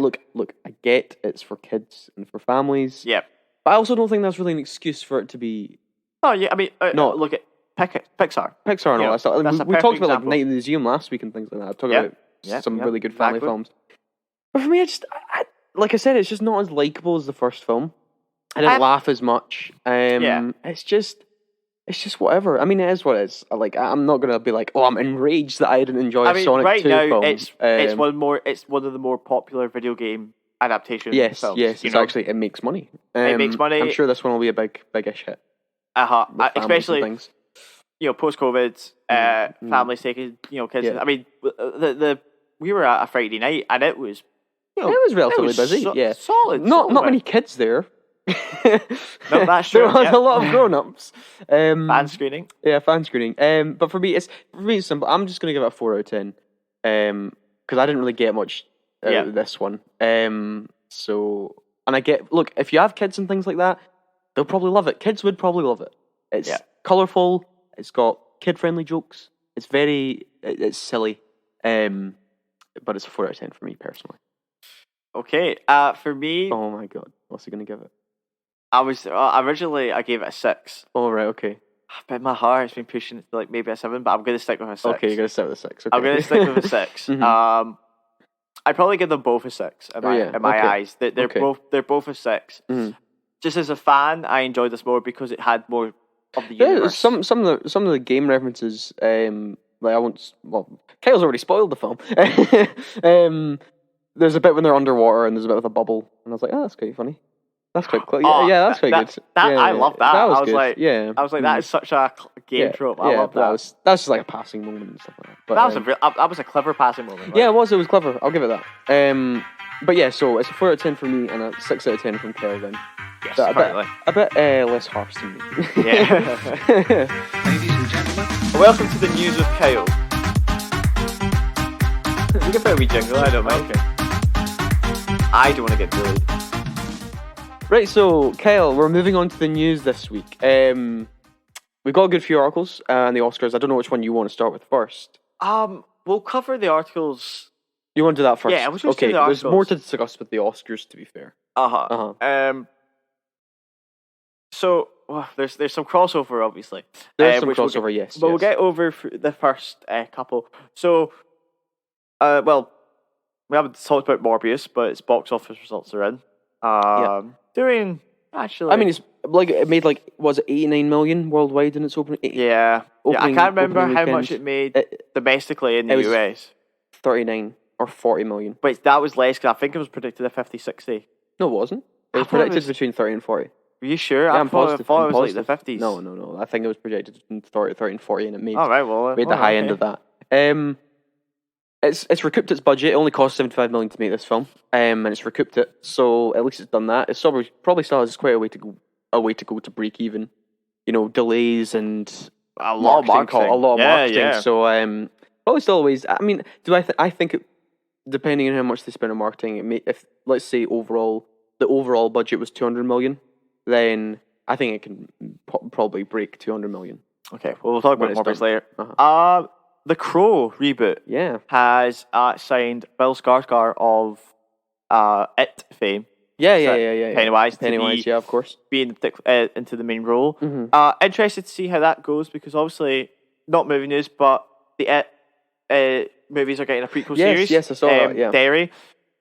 get it's for kids and for families. Yeah. But I also don't think that's really an excuse for it to be. Oh yeah, I mean, look at Pixar. Pixar and all that stuff. We talked about Night in the Museum last week and things like that. Talking about some really good family films. But for me, like I said, it's just not as likable as the first film. I didn't laugh as much. It's just whatever. I mean, it is what it is. I'm not gonna be like, I'm enraged that I didn't enjoy a Sonic 2 film. It's one of the more popular video game adaptations. Yes, it makes money. It makes money. I'm sure this one will be a big-ish hit. Especially post-COVID, families taking kids. Yeah. I mean, we were at a Friday night and it was it was relatively busy. Solid. Not many kids there. No, that's true. There was a lot of grown-ups. Fan screening. Yeah, fan screening. But for me, it's simple. I'm just gonna give it a 4 out of 10. Because I didn't really get much out of this one. So, and look, if you have kids and things like that, they'll probably love it. Kids would probably love it. It's colourful. It's got kid-friendly jokes. It's silly. But it's a 4 out of 10 for me personally. Okay. For me. Oh my god, what's he gonna give it? Originally I gave it a 6. Oh right, okay. But my heart's been pushing it to like maybe a 7, but I'm gonna stick with a 6. Okay, you're gonna stick with a 6. Okay. I'm gonna stick with a 6. Mm-hmm. I'd probably give them both a 6 in my eyes. They're both a 6. Mm-hmm. Just as a fan, I enjoyed this more because it had more of the universe. Some of the game references. Like I won't. Well, Kyle's already spoiled the film. There's a bit when they're underwater and there's a bit with a bubble, and I was like, oh, that's quite funny. That's quite cool. Yeah, that's quite good. I love that. I was good. Like, that is such a game trope. I love that. That's just like a passing moment and stuff like that. But, that was a clever passing moment. Right? Yeah, it was clever. I'll give it that. But yeah, so it's a 4 out of 10 for me and a 6 out of 10 from Kyle then. Yes, so a bit less harsh than me. Yeah. Ladies and gentlemen, welcome to the news with Kyle. You can put a wee jingle. I don't mind. Okay. I don't want to get bullied. Right, so Kyle, we're moving on to the news this week. We've got a good few articles and the Oscars. I don't know which one you want to start with first. We'll cover the articles. You want to do that first? Yeah, we'll just do the articles. There's more to discuss with the Oscars, to be fair. So there's some crossover, obviously. There's some crossover, yes. But we'll get over the first couple. So, we haven't talked about Morbius, but its box office results are in. Doing actually. I mean, it made was it 89 million worldwide in its opening? I can't remember how much it made domestically in the US. 39 or 40 million. But that was less because I think it was predicted at 50, 60. No, it wasn't. It was predicted between 30 and 40. Are you sure? Yeah, I thought it was like the 50s. No. I think it was projected between 30 and 40, and it made the high end of that. It's recouped its budget. It only cost 75 million to make this film, and it's recouped it. So at least it's done that. It's probably still has quite a way to go to break even. Delays and a lot of marketing. Yeah. So probably still a ways. I mean, I think it, depending on how much they spend on marketing, if let's say the overall budget was 200 million, then I think it can probably break 200 million. Okay, well, we'll talk about Morbius later. The Crow reboot has signed Bill Skarsgård of It fame. Yeah. Pennywise, yeah, of course. Being into the main role. Mm-hmm. Interested to see how that goes because obviously, not movie news, but the It movies are getting a prequel series. Yes, I saw that, yeah. Dairy. Is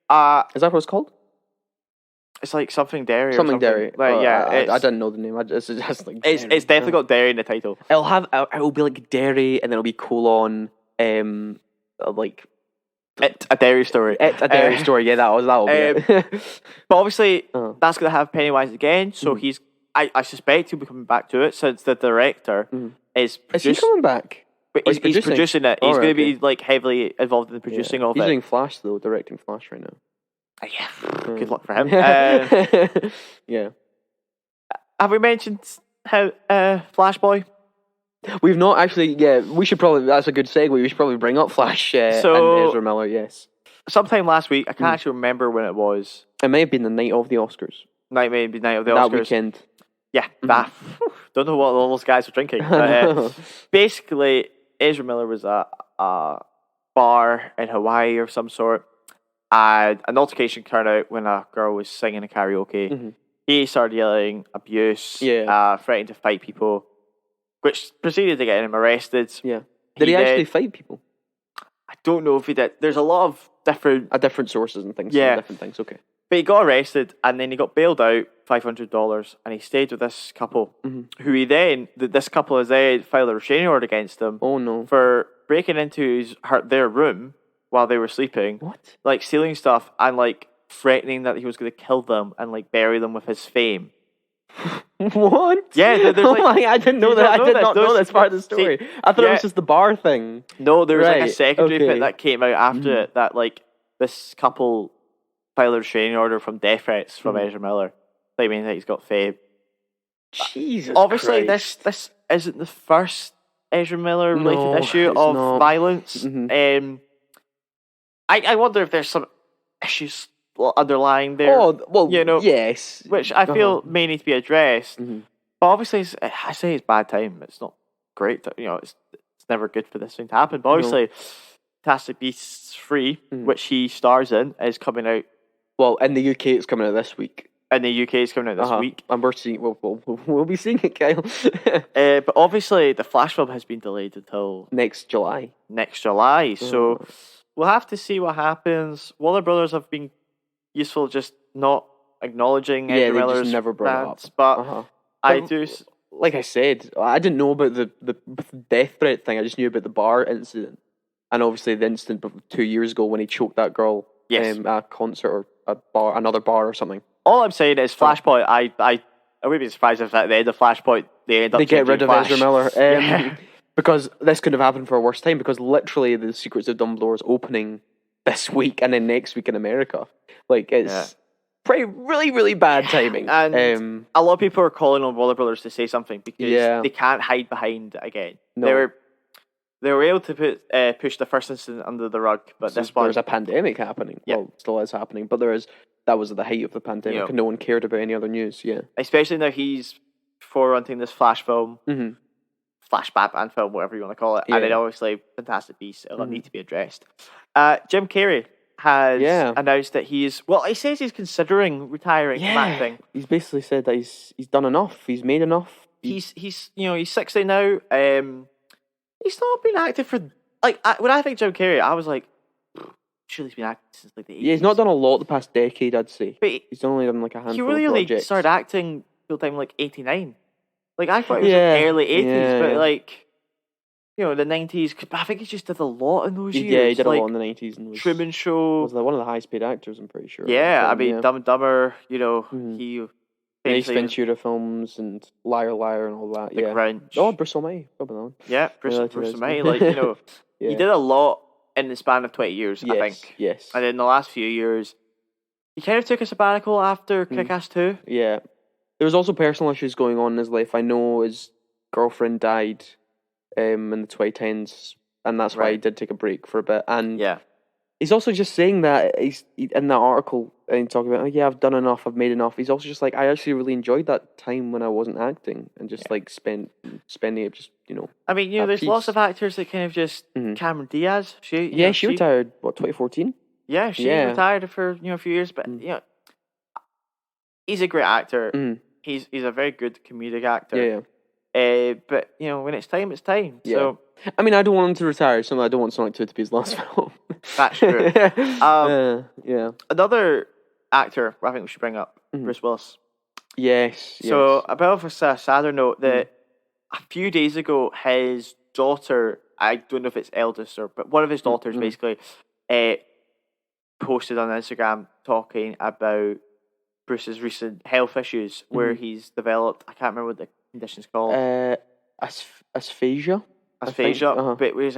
that what it's called? It's like something dairy. Something dairy. I didn't know the name. It's definitely got dairy in the title. It'll be like dairy, and then it'll be colon, like a dairy story. A dairy story. Yeah, that'll be it. But obviously, that's going to have Pennywise again. So he's. I suspect he'll be coming back to it since the director is. Is he coming back? But he's producing it. He's going to be heavily involved in the producing of it. He's doing Flash though, directing Flash right now. Yeah, good luck for him. Yeah. Have we mentioned how Flash Boy? We've not actually. Yeah, we should probably. That's a good segue. We should probably bring up Flash and Ezra Miller. Yes. Sometime last week, I can't actually remember when it was. It may have been the night of the Oscars. Night of the Oscars. That weekend. Yeah, that. Don't know what all those guys were drinking. But, basically, Ezra Miller was at a bar in Hawaii of some sort. And an altercation turned out when a girl was singing a karaoke. He started yelling abuse, threatening to fight people, which proceeded to get him arrested. Yeah. Did he actually fight people? I don't know if he did. There's a lot of different sources and things. Yeah. Different things, okay. But he got arrested and then he got bailed out, $500, and he stayed with this couple, who this couple has then filed a restraining order against him. Oh no. For breaking into their room while they were sleeping. What? Stealing stuff and threatening that he was going to kill them and bury them with his fame. What? Yeah, I didn't know that. I did not know that's part of the story. I thought it was just the bar thing. No, there was a secondary bit that came out after it that this couple filed a restraining order from death threats from Ezra Miller. claiming that he's got Faye. Jesus Obviously, Christ. this isn't the first Ezra Miller related issue of violence. Mm-hmm. I wonder if there's some issues underlying there. Oh, well, yes. Which I feel may need to be addressed. Mm-hmm. But obviously, I say it's bad time. It's not great. It's never good for this thing to happen. But obviously, Fantastic Beasts 3, which he stars in, is coming out. Well, in the UK, it's coming out this week. In the UK, it's coming out this week. And we're seeing, we'll be seeing it, Kyle. But obviously, the Flash film has been delayed until next July. So we'll have to see what happens. Warner Brothers have been useful just not acknowledging Ezra Miller's just never brought rants, it up. But I do... Like I said, I didn't know about the death threat thing. I just knew about the bar incident. And obviously the incident 2 years ago when he choked that girl at a concert or another bar or something. All I'm saying is Flashpoint, I wouldn't be surprised if at the end of Flashpoint they get rid of Ezra Miller. Because this could have happened for a worse time, because literally the Secrets of Dumbledore is opening this week and then next week in America. Like, it's really, really bad timing. And a lot of people are calling on Warner Brothers to say something because they can't hide behind it again. No. They were able to push the first incident under the rug, but this one... There's a pandemic happening. Yeah. Well, still is happening, but that was at the height of the pandemic, and no one cared about any other news, Especially now he's forefronting this Flash film, Flash Batman film, whatever you want to call it, and then obviously Fantastic Beasts, it'll need to be addressed. Jim Carrey has announced that he says he's considering retiring from acting. He's basically said that he's done enough, he's made enough. He's 60 now, he's not been active for, when I think Jim Carrey, I was like, surely he's been acting since the 80s. Yeah, he's not done a lot the past decade, I'd say. But he's only done a handful of projects. He really only started acting full time 89. I thought it was early 80s, but the 90s. I think he just did a lot in those years. Yeah, he did a lot in the 90s. And Truman Show. Was one of the highest paid actors, I'm pretty sure. Yeah, Dumb and Dumber. He Ace Ventura films and Liar Liar and all that. The Grinch. Oh, Bruce Almighty. Yeah, Bruce Almighty. He did a lot in the span of 20 years, I think. Yes. And in the last few years, he kind of took a sabbatical after Kick-Ass 2. Yeah. There was also personal issues going on in his life. I know his girlfriend died in the 2010s, and that's why he did take a break for a bit. And he's also just saying that in that article, and talking about, I've done enough, I've made enough. He's also just like, I actually really enjoyed that time when I wasn't acting, and just spending it just, there's lots of actors that kind of just, Cameron Diaz, she retired, 2014? Yeah, she retired for, a few years, but, he's a great actor. Mm. He's a very good comedic actor. Yeah. But, when it's time, it's time. Yeah. So, I don't want him to retire, so I don't want Sonic 2 to be his last film. That's true. Another actor I think we should bring up, Bruce Willis. Yes. So, a bit of a sadder note that a few days ago, his daughter, I don't know if it's eldest but one of his daughters basically posted on Instagram talking about Bruce's recent health issues where he's developed, I can't remember what the condition's called. Aphasia. But where's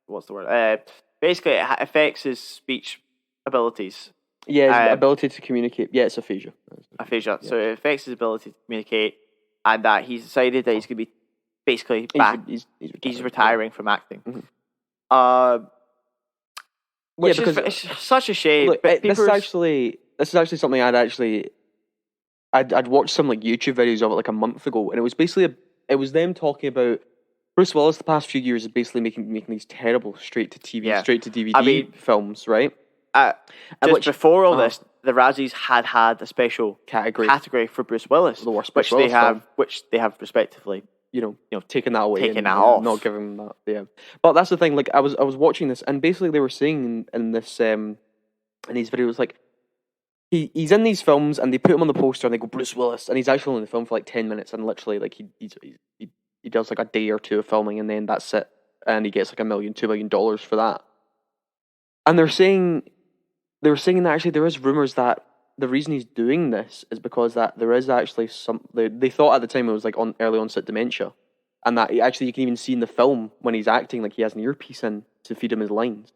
what's the word? Basically, it affects his speech abilities. Yeah, his ability to communicate. Yeah, it's aphasia. Aphasia. Yeah. So it affects his ability to communicate, and that he's decided that he's going to be basically back. He's retiring from acting. Which is such a shame. Look, this is actually something I'd watched some YouTube videos of it a month ago, and it was basically it was them talking about Bruce Willis the past few years is basically making these terrible straight to TV, straight to DVD films, right? Before all this, the Razzies had a special category for Bruce Willis, the worst which they have respectively, taken that away, off, not giving him that. Yeah, but that's the thing. I was watching this, and basically they were saying in this in these videos, he's in these films, and they put him on the poster, and they go Bruce Willis, and he's actually in the film for 10 minutes, and literally he does a day or two of filming, and then that's it, and he gets $1 million, $2 million for that. And they were saying that actually there is rumors that the reason he's doing this is because that there is actually they thought at the time it was early onset dementia, and that actually you can even see in the film when he's acting he has an earpiece in to feed him his lines.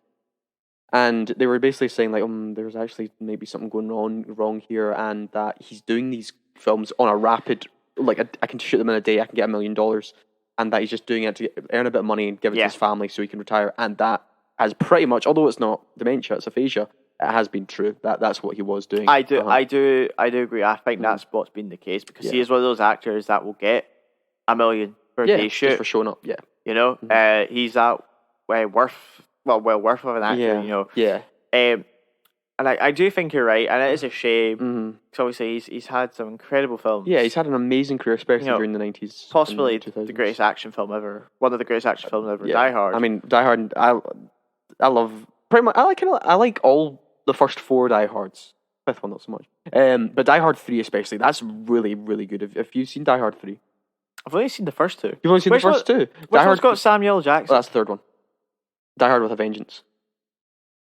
And they were basically saying like, there's actually maybe something going wrong here, and that he's doing these films on a rapid, like I can shoot them in a day, I can get $1 million, and that he's just doing it to earn a bit of money and give it to his family so he can retire. And that has pretty much, although it's not dementia, it's aphasia, it has been true. That's what he was doing. I do agree. I think that's what's been the case, because he is one of those actors that will get $1 million per day shoot just for showing up. Yeah, you know, he's that well worth of an actor. You know, and I do think you're right, and it is a shame because obviously he's had some incredible films. Yeah, he's had an amazing career, especially during the 90s. Possibly the greatest action film ever. One of the greatest action films ever. Die Hard. I mean, Die Hard. I love pretty much. I like all the first 4 Die Hards. Fifth one not so much. But Die Hard 3 especially. That's really, really good. If you've seen Die Hard 3, I've only seen the first 2. You've only seen the first 2. Which one's got Samuel Jackson? Well, that's the third one. Die Hard with a Vengeance.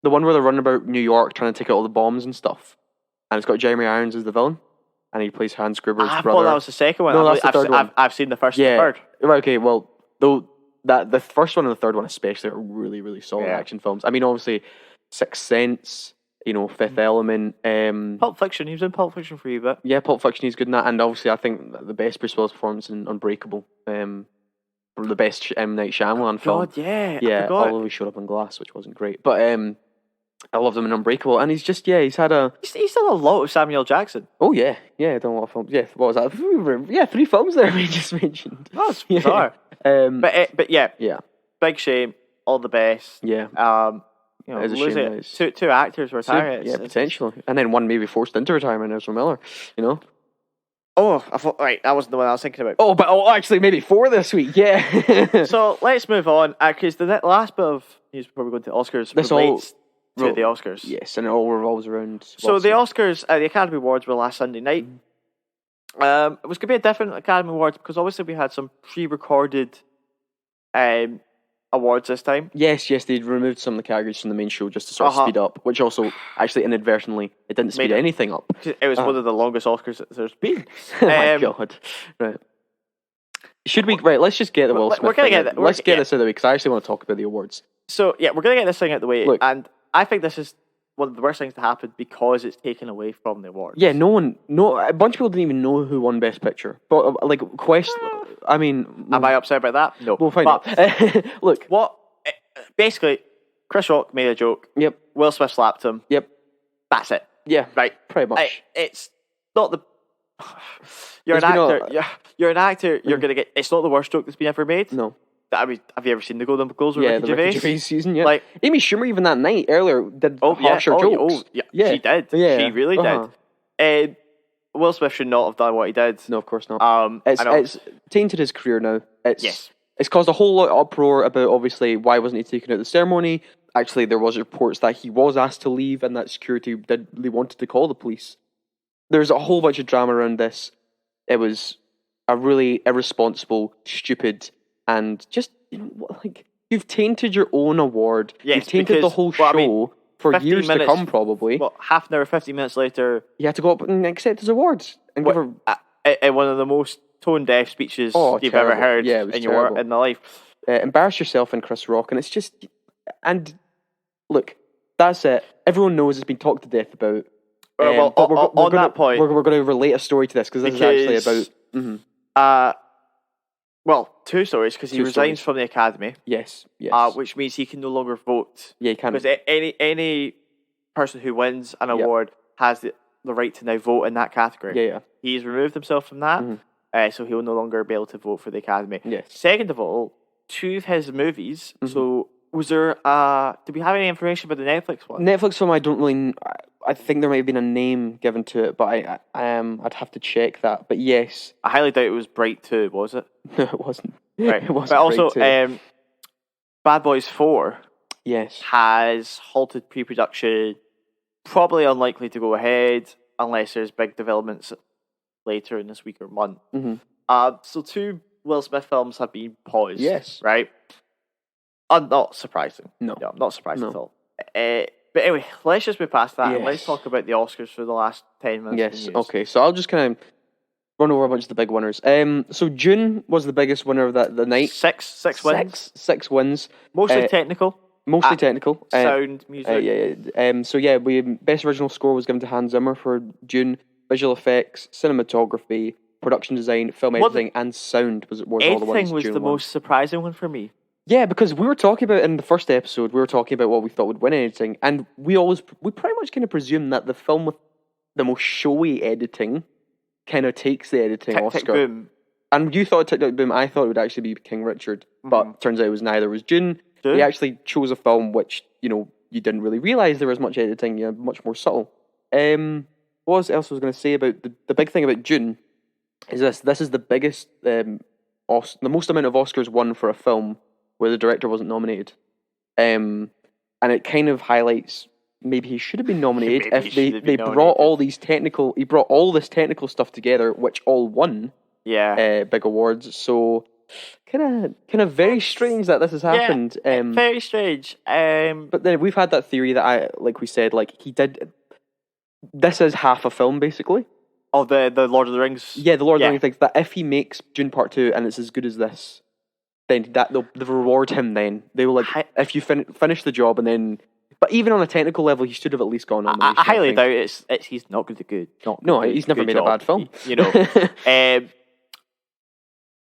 The one where they're running about New York trying to take out all the bombs and stuff. And it's got Jeremy Irons as the villain. And he plays Hans Gruber's brother. I thought that was the second one. No, that's the third one. I've seen the first and the third. Right, okay, well, though the first one and the third one especially are really, really solid action films. I mean, obviously, Sixth Sense, you know, Fifth Element. Pulp Fiction. He was in Pulp Fiction for you, but yeah, Pulp Fiction. He's good in that. And obviously, I think the best Bruce Willis performance in Unbreakable. The best M. Night Shyamalan film. God, yeah. Although he showed up in Glass, which wasn't great. But I loved him in Unbreakable, and he's just he's done a lot with Samuel Jackson. Oh yeah, done a lot of films. Yeah, what was that? Yeah, 3 films there we just mentioned. That's bizarre. But yeah, big shame. All the best. Yeah. You know, losing two actors retiring. Yeah, potentially, and then one maybe forced into retirement, Ezra Miller. You know. Oh, I thought, right, that wasn't the one I was thinking about. Actually, maybe 4 this week, yeah. So, let's move on, because the last bit of news before we go into the Oscars relates to the Oscars. Yes, and it all revolves around... So, the Oscars, the Academy Awards were last Sunday night. It was going to be a different Academy Awards, because obviously we had some pre-recorded awards this time. Yes, they'd removed some of the categories from the main show just to sort of speed up, which also, actually, inadvertently, it didn't speed anything up. It was one of the longest Oscars that there's been. Oh my God. Right. Should we... Right, let's just get the Will Smith We're going to get Let's get this out of the way, because I actually want to talk about the awards. So, yeah, we're going to get this thing out of the way, and I think this is one of the worst things to happen because it's taken away from the awards. Yeah, a bunch of people didn't even know who won Best Picture. But, I mean... Am I upset about that? No. We'll find out. Look. Basically, Chris Rock made a joke. Yep. Will Smith slapped him. Yep. That's it. Yeah. Right. Pretty much. It's not the... You're an actor. You're an actor. You're going to get... It's not the worst joke that's been ever made. No. I mean, have you ever seen the Golden Globes with Ricky Gervais? Ricky Gervais season, yeah. Like, Amy Schumer, even that night earlier, did harsher jokes. Yeah, she did. Yeah. She really did. Will Smith should not have done what he did. No, of course not. It's tainted his career now. It's caused a whole lot of uproar about, obviously, why wasn't he taken out of the ceremony. Actually, there was reports that he was asked to leave and that security they wanted to call the police. There's a whole bunch of drama around this. It was a really irresponsible, stupid, and just, you've tainted your own award. Yes, you've tainted the whole show for years to come, probably. Half an hour, 50 minutes later... You had to go up and accept his awards. And give her... one of the most tone-deaf speeches you've ever heard in the life. Embarrass yourself and Chris Rock, and it's just... And, look, that's it. Everyone knows it's been talked to death about. That point... We're going to relate a story to this, because this is actually about... two stories, because he resigns from the Academy. Yes. Which means he can no longer vote. Yeah, he can't. Because any person who wins an award has the right to now vote in that category. Yeah. He's removed himself from that, so he will no longer be able to vote for the Academy. Yes. Second of all, 2 of his movies, so was there, do we have any information about the Netflix one? Netflix film, I don't really... I think there might have been a name given to it, but I'd have to check that. But yes. I highly doubt it was Bright 2, was it? No, it wasn't. Right. It wasn't. But also, Bad Boys 4 has halted pre-production, probably unlikely to go ahead unless there's big developments later in this week or month. So 2 Will Smith films have been paused. Yes. Right? Not surprising. No, I'm not surprised at all. But anyway, let's just move past that and let's talk about the Oscars for the last 10 minutes. Yes, okay. So I'll just kind of run over a bunch of the big winners. So June was the biggest winner of the night. Six wins. 6 wins. Mostly technical. Mostly technical. Sound, music. So best original score was given to Hans Zimmer for Dune. Visual effects, cinematography, production design, film editing, and sound was all the ones. Editing was the most surprising one for me. Yeah, because we were talking about in the first episode, we were talking about what we thought would win editing, and we pretty much kind of presumed that the film with the most showy editing kind of takes the editing Tick, Oscar. Tick, Boom. And you thought Tick Tick Boom, I thought it would actually be King Richard, but turns out it was neither. It was Dune. He actually chose a film which, you didn't really realise there was much editing, much more subtle. What else I was going to say about the big thing about Dune is this. This is the biggest, the most amount of Oscars won for a film where the director wasn't nominated. And it kind of highlights maybe he should have been nominated if they brought all these technical, he brought all this technical stuff together, which all won big awards. So kind of very strange that this has happened. Very strange. But then we've had that theory that we said, he did. This is half a film, basically. Oh, the Lord of the Rings? Yeah, the Lord of the Rings things. That if he makes Dune Part 2 and it's as good as this, then they'll reward him then. They will, if you finish the job and then... But even on a technical level, he should have at least gone on. I highly doubt he's not going to do good. No, he's never made a bad film.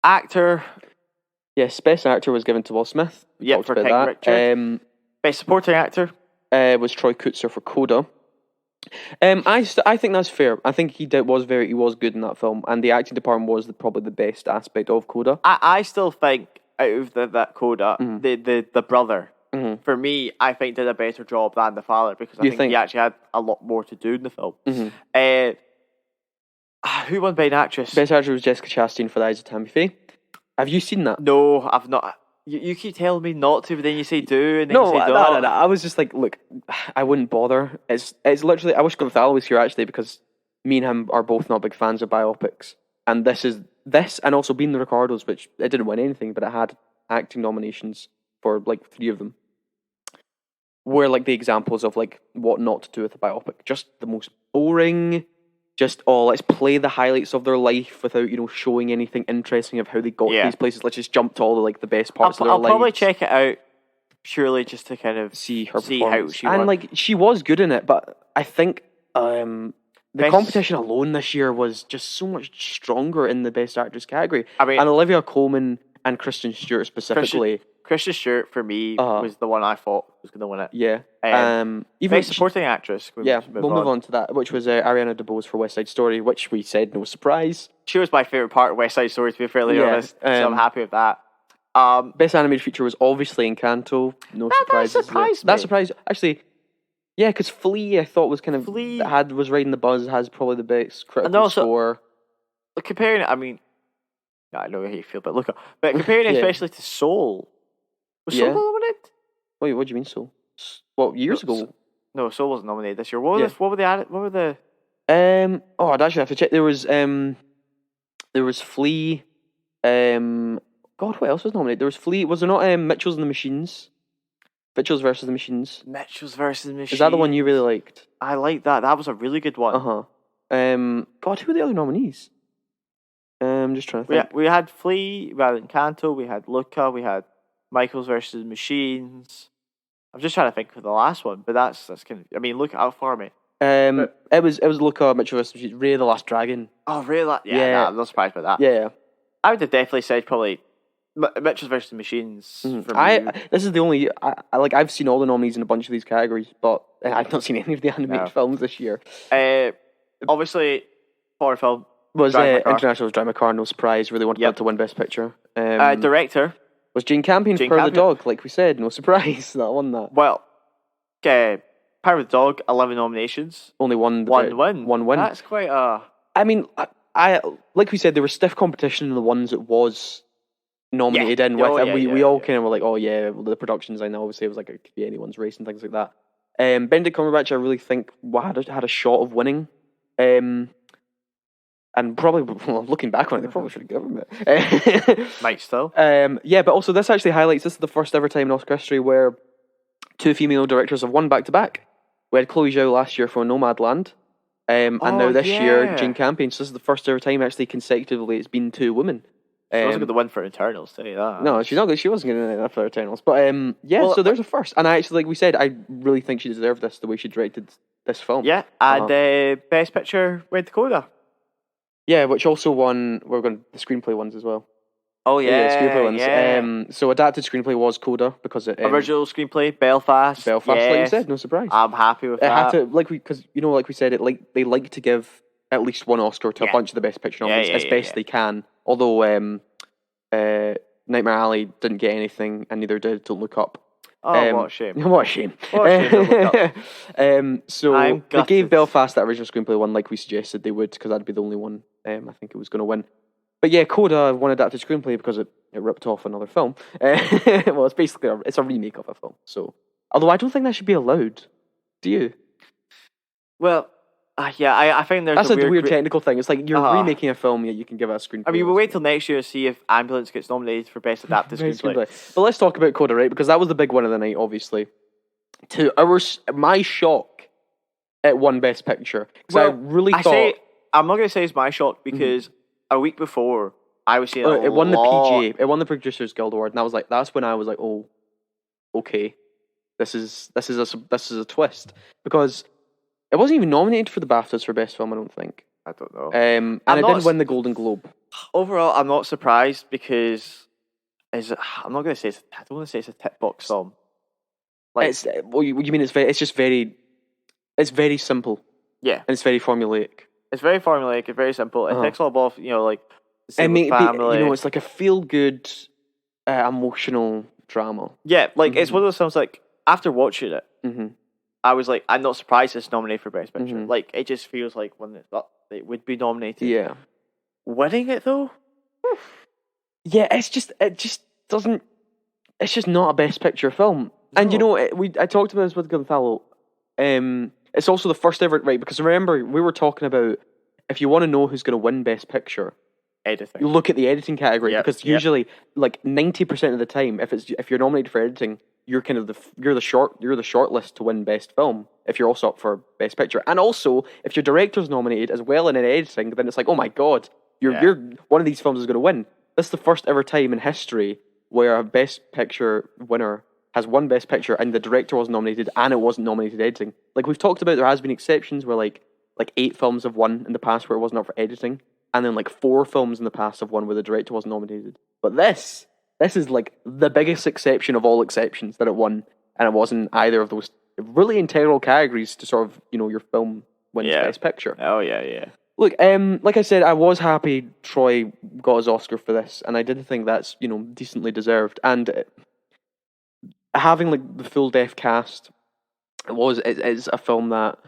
Actor... Yes, Best Actor was given to Will Smith. Yeah, for King Richard. Best Supporting Actor? Was Troy Kotsur for Coda. I think that's fair. I think he was good in that film, and the acting department was probably the best aspect of Coda. I still think out of that Coda, the brother, for me, I think did a better job than the father, because I think he actually had a lot more to do in the film. Who won Best Actress? Best Actress was Jessica Chastain for The Eyes of Tammy Faye. Have you seen that? No, I've not. You keep telling me not to, but then you say do, and then you say don't. No. I was just like, look, I wouldn't bother. It's literally, I wish Gonzalo was here actually, because me and him are both not big fans of biopics. And this, and also Being the Ricardos, which it didn't win anything, but it had acting nominations for 3 of them. Were the examples of what not to do with a biopic. Just the most boring. Just, let's play the highlights of their life without, showing anything interesting of how they got to these places. Let's just jump to all the best parts of their life. I'll probably check it out purely just to kind of see how she was. And she was good in it, but I think the competition alone this year was just so much stronger in the Best Actress category. I mean, and Olivia Colman and Kristen Stewart specifically. Kristen Stewart for me was the one I thought was going to win it. Yeah. Even Best Supporting Actress. We'll move on to that, which was Ariana DeBose for West Side Story, which we said no surprise. She was my favourite part of West Side Story, to be fairly honest. So I'm happy with that. Best Animated Feature was obviously Encanto. No surprises. That surprised me. That surprised actually. Yeah, because Flea I thought was kind of was riding the buzz. Has probably the best critical score. Comparing it, I mean, I know how you feel, but comparing it especially to Soul. Was Soul nominated? Wait, what do you mean Soul? What, years ago? No, Soul wasn't nominated this year. What were the? I'd actually have to check. There was Flea. God, what else was nominated? There was Flea. Was there not Mitchell's and the Machines? Mitchell's versus the Machines. Mitchell's versus the Machines. Is that the one you really liked? I liked that. That was a really good one. God, who were the other nominees? I'm just trying to think. We had Flea, we had Encanto, we had Luca, we had Michael's versus Machines. I'm just trying to think of the last one, but that's kind of. I mean, look out for me. It was Luca, Mitchell versus Machines, Ray the Last Dragon. Oh, Ray yeah. I'm not surprised by that. Yeah. I would have definitely said probably Mitchell's versus Machines. This is the only I've seen all the nominees in a bunch of these categories, but I've not seen any of the animated films this year. Obviously, horror film was International Drive My Car. No surprise. Really wanted that to win Best Picture. Director was Jane Campion for Power of the Dog. Like we said, no surprise that won that. Well, Power of the Dog, 11 nominations, only one win. That's quite a. I mean, I like we said, there was stiff competition in the ones it was nominated in with, and we all kind of were like, oh yeah, well, the production design obviously it was like it could be anyone's race and things like that. Benedict Cumberbatch, I really think had a shot of winning. And probably, looking back on it, they probably should have given it. Might still. But also this actually highlights, this is the first ever time in Oscar history where two female directors have won back-to-back. We had Chloe Zhao last year for Nomadland, and now this year, Jane Campion. So this is the first ever time actually consecutively it's been two women. She wasn't going to win for Eternals, tell you that. No, she's not good. She wasn't going to win for Eternals. But so there's a first. And I actually, like we said, I really think she deserved this, the way she directed this film. Yeah, and Best Picture went to Coda. Yeah, which also won, the screenplay ones as well. Oh, yeah. Screenplay ones. Yeah. So adapted screenplay was Coda, because it... Original screenplay, Belfast. Yes. Like you said, no surprise. I'm happy with that. Like we said, they like to give at least one Oscar to a bunch of the Best Picture nominees as best they can. Although Nightmare Alley didn't get anything, and neither did Don't Look Up. Oh, what a shame. What a shame. So they gave Belfast that original screenplay one, like we suggested they would, because that'd be the only one I think it was going to win. But yeah, Coda won adapted screenplay because it ripped off another film. Well, it's basically it's a remake of a film. So, although I don't think that should be allowed. Do you? Well, I think there's that's a weird technical thing. It's like you're remaking a film, yet you can give it a screenplay. I mean, we'll wait till next year to see if Ambulance gets nominated for Best Adapted Screenplay. But let's talk about Coda, right? Because that was the big one of the night, obviously. My shock, it won Best Picture. Well, I really thought... I'm not going to say it's my shock, because a week before, I was seeing it won the PGA. It won the Producers Guild Award, and I was like, that's when I was like, oh, okay, this is a twist, because it wasn't even nominated for the BAFTAs for Best Film, I don't think. I don't know. And it didn't win the Golden Globe. Overall, I'm not surprised, because I'm not going to say I don't want to say it's a tick box film. Like, you mean it's very simple. Yeah, and it's very formulaic. It's very formulaic. It's very simple. It ticks all off, like the family. It's like a feel-good, emotional drama. Yeah, like it's one of those films. Like after watching it, I was like, I'm not surprised it's nominated for Best Picture. Like it just feels like when it would be nominated. Yeah, winning it though. Yeah, it just doesn't. It's just not a Best Picture film. No. And I talked about this with Gonzalo. It's also the first ever, right? Because remember, we were talking about if you want to know who's going to win Best Picture, editing. You look at the editing category, because usually, like 90% of the time, if you're nominated for editing, you're kind of the short list to win Best Film. If you're also up for Best Picture, and also if your director's nominated as well in editing, then it's like, oh my god, you're one of these films is going to win. This is the first ever time in history where a Best Picture winner has won Best Picture and the director was nominated and it wasn't nominated editing. Like we've talked about, there has been exceptions where like 8 films have won in the past where it wasn't up for editing, and then like 4 films in the past have won where the director wasn't nominated. But this is like the biggest exception of all exceptions that it won, and it wasn't either of those really integral categories to sort of, your film wins Best Picture. Oh yeah. Look, like I said, I was happy Troy got his Oscar for this, and I did think that's, decently deserved. And having like the full deaf cast, it is a film that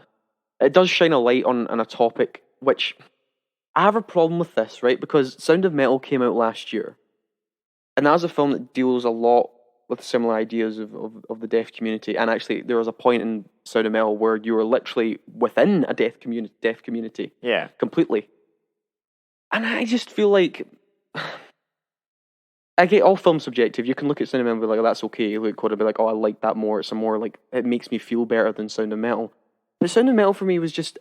it does shine a light on a topic which I have a problem with this, right? Because Sound of Metal came out last year, and that was a film that deals a lot with similar ideas of the deaf community. And actually, there was a point in Sound of Metal where you were literally within a deaf community. Yeah. Completely. And I just feel like, I get all film subjective. You can look at Sound of Metal and be like, oh, that's okay. You look at Coda and be like, oh, I like that more. It's a more like, it makes me feel better than Sound of Metal. But Sound of Metal for me was just,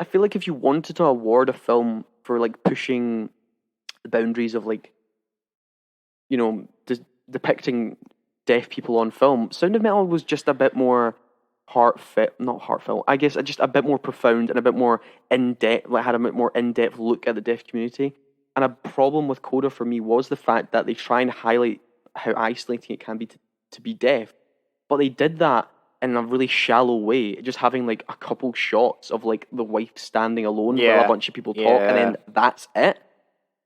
I feel like if you wanted to award a film for like pushing the boundaries of like, depicting deaf people on film, Sound of Metal was just a bit more not heartfelt, I guess, just a bit more profound and a bit more in-depth, like had a bit more in-depth look at the deaf community. And a problem with Coda for me was the fact that they try and highlight how isolating it can be to be deaf, but they did that in a really shallow way, just having like a couple shots of like the wife standing alone while a bunch of people talk, and then that's it.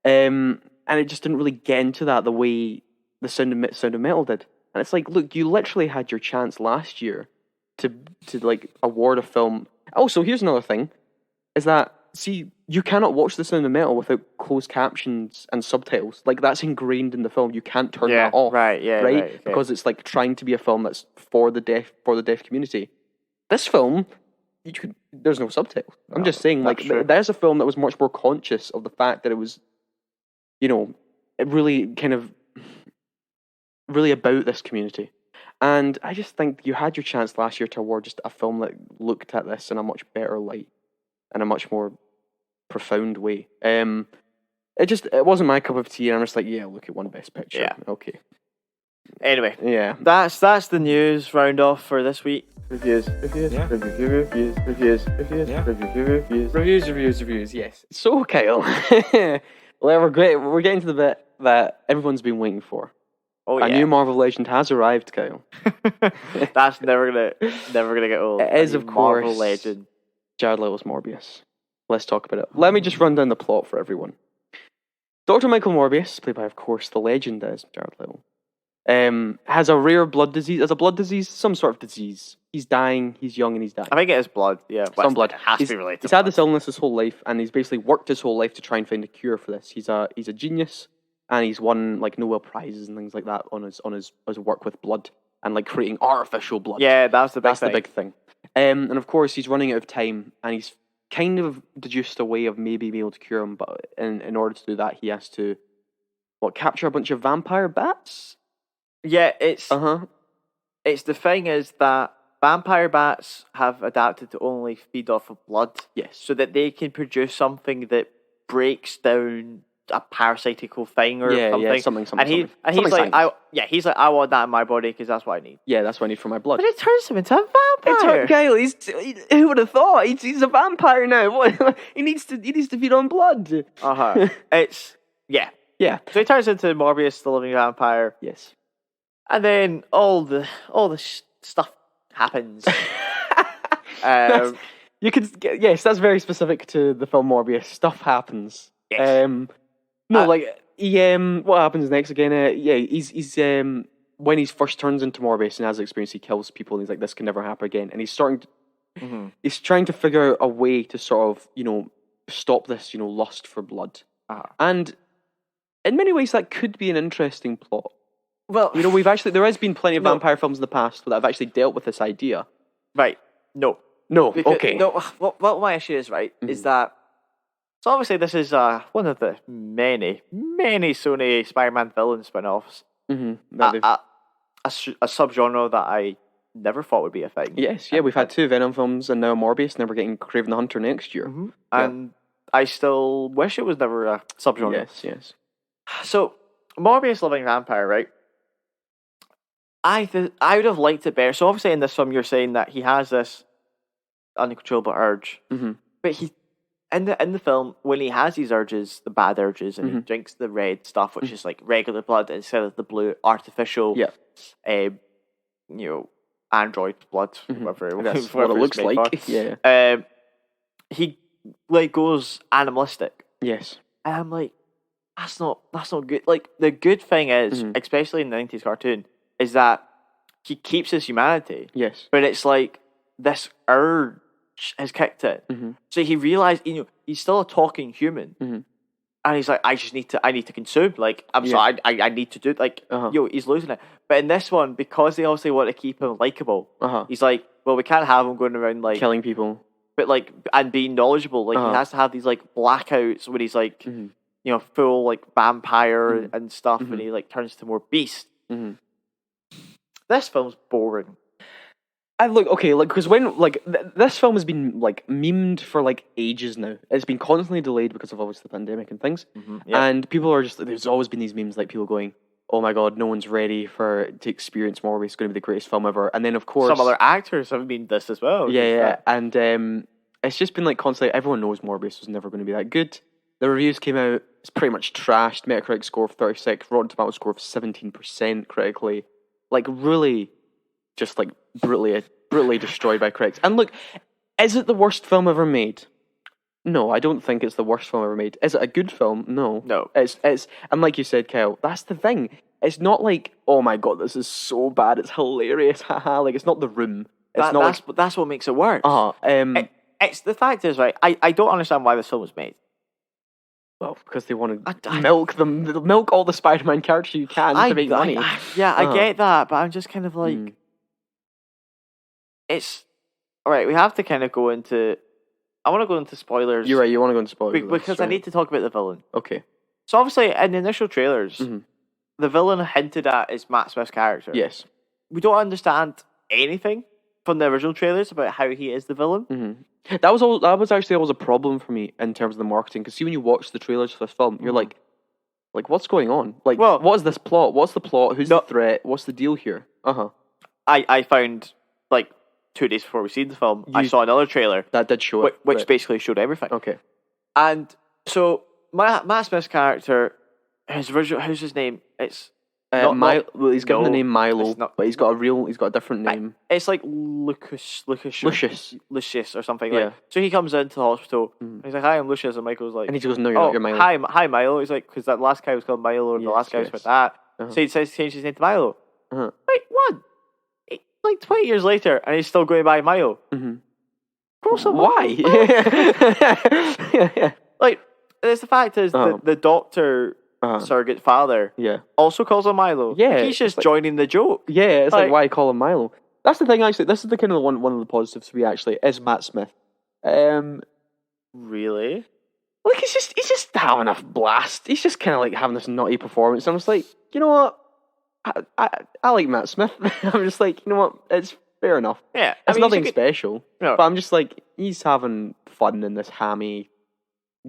And it just didn't really get into that the way the Sound of Metal did. And it's like, look, you literally had your chance last year to like award a film. Also, here's another thing, is that, see, you cannot watch The Sound of Metal without closed captions and subtitles. Like, that's ingrained in the film. You can't turn that off. Right. Okay. Because it's like trying to be a film that's for the deaf community. This film, there's no subtitles. I'm just saying, like, there's a film that was much more conscious of the fact that it was, it really kind of really about this community. And I just think you had your chance last year to award just a film that looked at this in a much better light, in a much more profound way. It wasn't my cup of tea, and I'm just like, yeah, look at one Best Picture. Yeah. Okay. Anyway, yeah, that's the news round off for this week. Reviews. Yeah. Reviews. Yes. So, Kyle, well, we're getting to the bit that everyone's been waiting for. Oh yeah. A new Marvel legend has arrived, Kyle. That's never gonna get old. It is, of course, Marvel legend. Jared Leto's Morbius. Let's talk about it. Let me just run down the plot for everyone. Dr. Michael Morbius, played by, of course, the legend is Jared Leto, has a rare blood disease. As a blood disease, some sort of disease. He's dying. He's young and he's dying. I think it is blood. Yeah, some blood. It has to be related. He's had this illness his whole life, and he's basically worked his whole life to try and find a cure for this. He's a genius, and he's won like Nobel prizes and things like that on his work with blood and like creating artificial blood. Yeah, that's the big thing. And of course, he's running out of time, and he's kind of deduced a way of maybe being able to cure him, but in order to do that, he has to capture a bunch of vampire bats. Yeah, it's the thing is that vampire bats have adapted to only feed off of blood. Yes. So that they can produce something that breaks down a parasitical thing or something. Yeah, something. He's like, I want that in my body because that's what I need. Yeah, that's what I need for my blood. But it turns him into a vampire. Kyle, who would have thought? He's a vampire now. What? He needs to feed on blood. It's yeah. So he turns into Morbius, the living vampire. Yes. And then all the stuff happens. That's very specific to the film Morbius. Stuff happens. Yes. What happens next again? He's when he first turns into Morbius and has the experience, he kills people, and he's like, this can never happen again. And he's he's trying to figure out a way to sort of, stop this, lust for blood. And in many ways, that could be an interesting plot. Well, there has been plenty of vampire films in the past that have actually dealt with this idea. Right. No. Because, okay. No. What my issue is, right, is that. So obviously, this is one of the many Sony Spider-Man villain spin-offs. A subgenre that I never thought would be a thing. Yes, yeah, we've had 2 Venom films and now Morbius, and then we're getting Kraven the Hunter next year. And I still wish it was never a subgenre. Yes. So, Morbius living vampire, right? I would have liked it better. So obviously in this film you're saying that he has this uncontrollable urge. But he in the film, when he has these urges, the bad urges, and he drinks the red stuff, which is like regular blood instead of the blue artificial android blood, whatever that's what it looks like. He like goes animalistic. Yes. And I'm like, that's not good. Like the good thing is, especially in the 90s cartoon, is that he keeps his humanity. Yes. But it's like this urge has kicked in. So he realized, he's still a talking human. And he's like, I need to consume. Like, sorry, I need to do like, he's losing it. But in this one, because they obviously want to keep him likable, he's like, well, we can't have him going around like killing people. But like, and being knowledgeable. Like, he has to have these like blackouts when he's like, full like vampire and stuff, and he like turns to more beast. This film's boring. Because when this film has been like memed for like ages now. It's been constantly delayed because of obviously the pandemic and things. And people are just there's always been these memes like people going, "Oh my god, no one's ready to experience Morbius. It's going to be the greatest film ever." And then of course some other actors have been this as well. Yeah. And it's just been like constantly. Everyone knows Morbius was never going to be that good. The reviews came out. It's pretty much trashed. Metacritic score of 36, Rotten Tomatoes score of 17% critically. Like really, just like brutally destroyed by critics. And look, is it the worst film ever made? No, I don't think it's the worst film ever made. Is it a good film? No. It's and like you said, Kyle, that's the thing. It's not like, oh my god, this is so bad, it's hilarious, haha. Like it's not The Room. That's what makes it work. It's the fact is, right, I don't understand why this film was made. Well, because they want to milk all the Spider-Man characters you can to make money. I get that, but I'm just kind of like, it's all right. We have to kind of go into. I want to go into spoilers. You're right. You want to go into spoilers because I need to talk about the villain. Okay. So obviously, in the initial trailers, the villain hinted at is Matt Smith's character. Yes. We don't understand anything from the original trailers about how he is the villain. Mm-hmm. That was actually always a problem for me in terms of the marketing, because see, when you watch the trailers for this film, you're like, what's going on? Like, what is this plot? What's the plot? Who's the threat? What's the deal here? I found, like, 2 days before we seen the film, I saw another trailer that did show it, which basically showed everything. Okay. And so Matt Smith's character, how's his name? It's he's given the name Milo, but he's got a different name. It's like Lucius or something. Yeah. Like. So he comes into the hospital. And he's like, "Hi, I'm Lucius," and Michael's like, and he goes, "No, you're not. You're Milo." Hi, Milo. He's like, because that last guy was called Milo, and the last guy was with that. So he says change his name to Milo. Wait, what? Like 20 years later, and he's still going by Milo. Why? Like, it's the fact is the doctor. Surrogate father also calls him Milo. Yeah, he's just joining the joke. Yeah, it's like why call him Milo? That's the thing. Actually, this is the kind of one of the positives for me. Actually, is Matt Smith. Really? Like he's just having a blast. He's just kind of like having this naughty performance. I'm just like, you know what? I like Matt Smith. I'm just like, you know what? It's fair enough. Yeah, it's nothing special. No. But I'm just like, he's having fun in this hammy,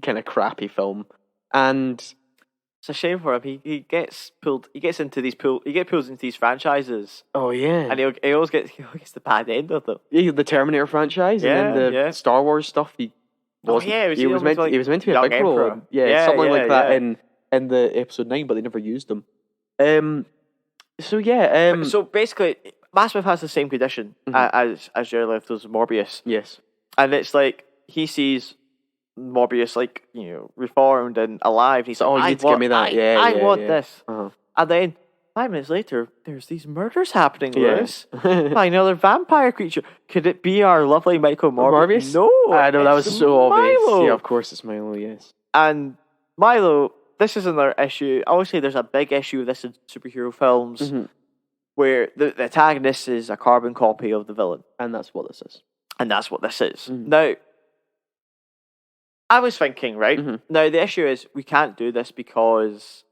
kind of crappy film, and. It's a shame for him. He gets pulled into these franchises. Oh yeah, and he always gets the bad end of them. Yeah, the Terminator franchise, and then the Star Wars stuff. He was meant to be a big role. Something like that in the episode 9, but they never used him. So basically, Matt Smith has the same condition as Jared Leto's Morbius. Yes, and it's like he sees Morbius, like, reformed and alive. He's like, you need to give me that. I want this. And then 5 minutes later, there's these murders happening, Lewis. By another vampire creature. Could it be our lovely Michael Morbius? No, I know, that was so Milo. Obvious. Yeah, of course it's Milo. Yes, and Milo. This is another issue. Obviously, there's a big issue with this in superhero films, where the antagonist is a carbon copy of the villain, and that's what this is. Now. I was thinking, right? Now, the issue is we can't do this because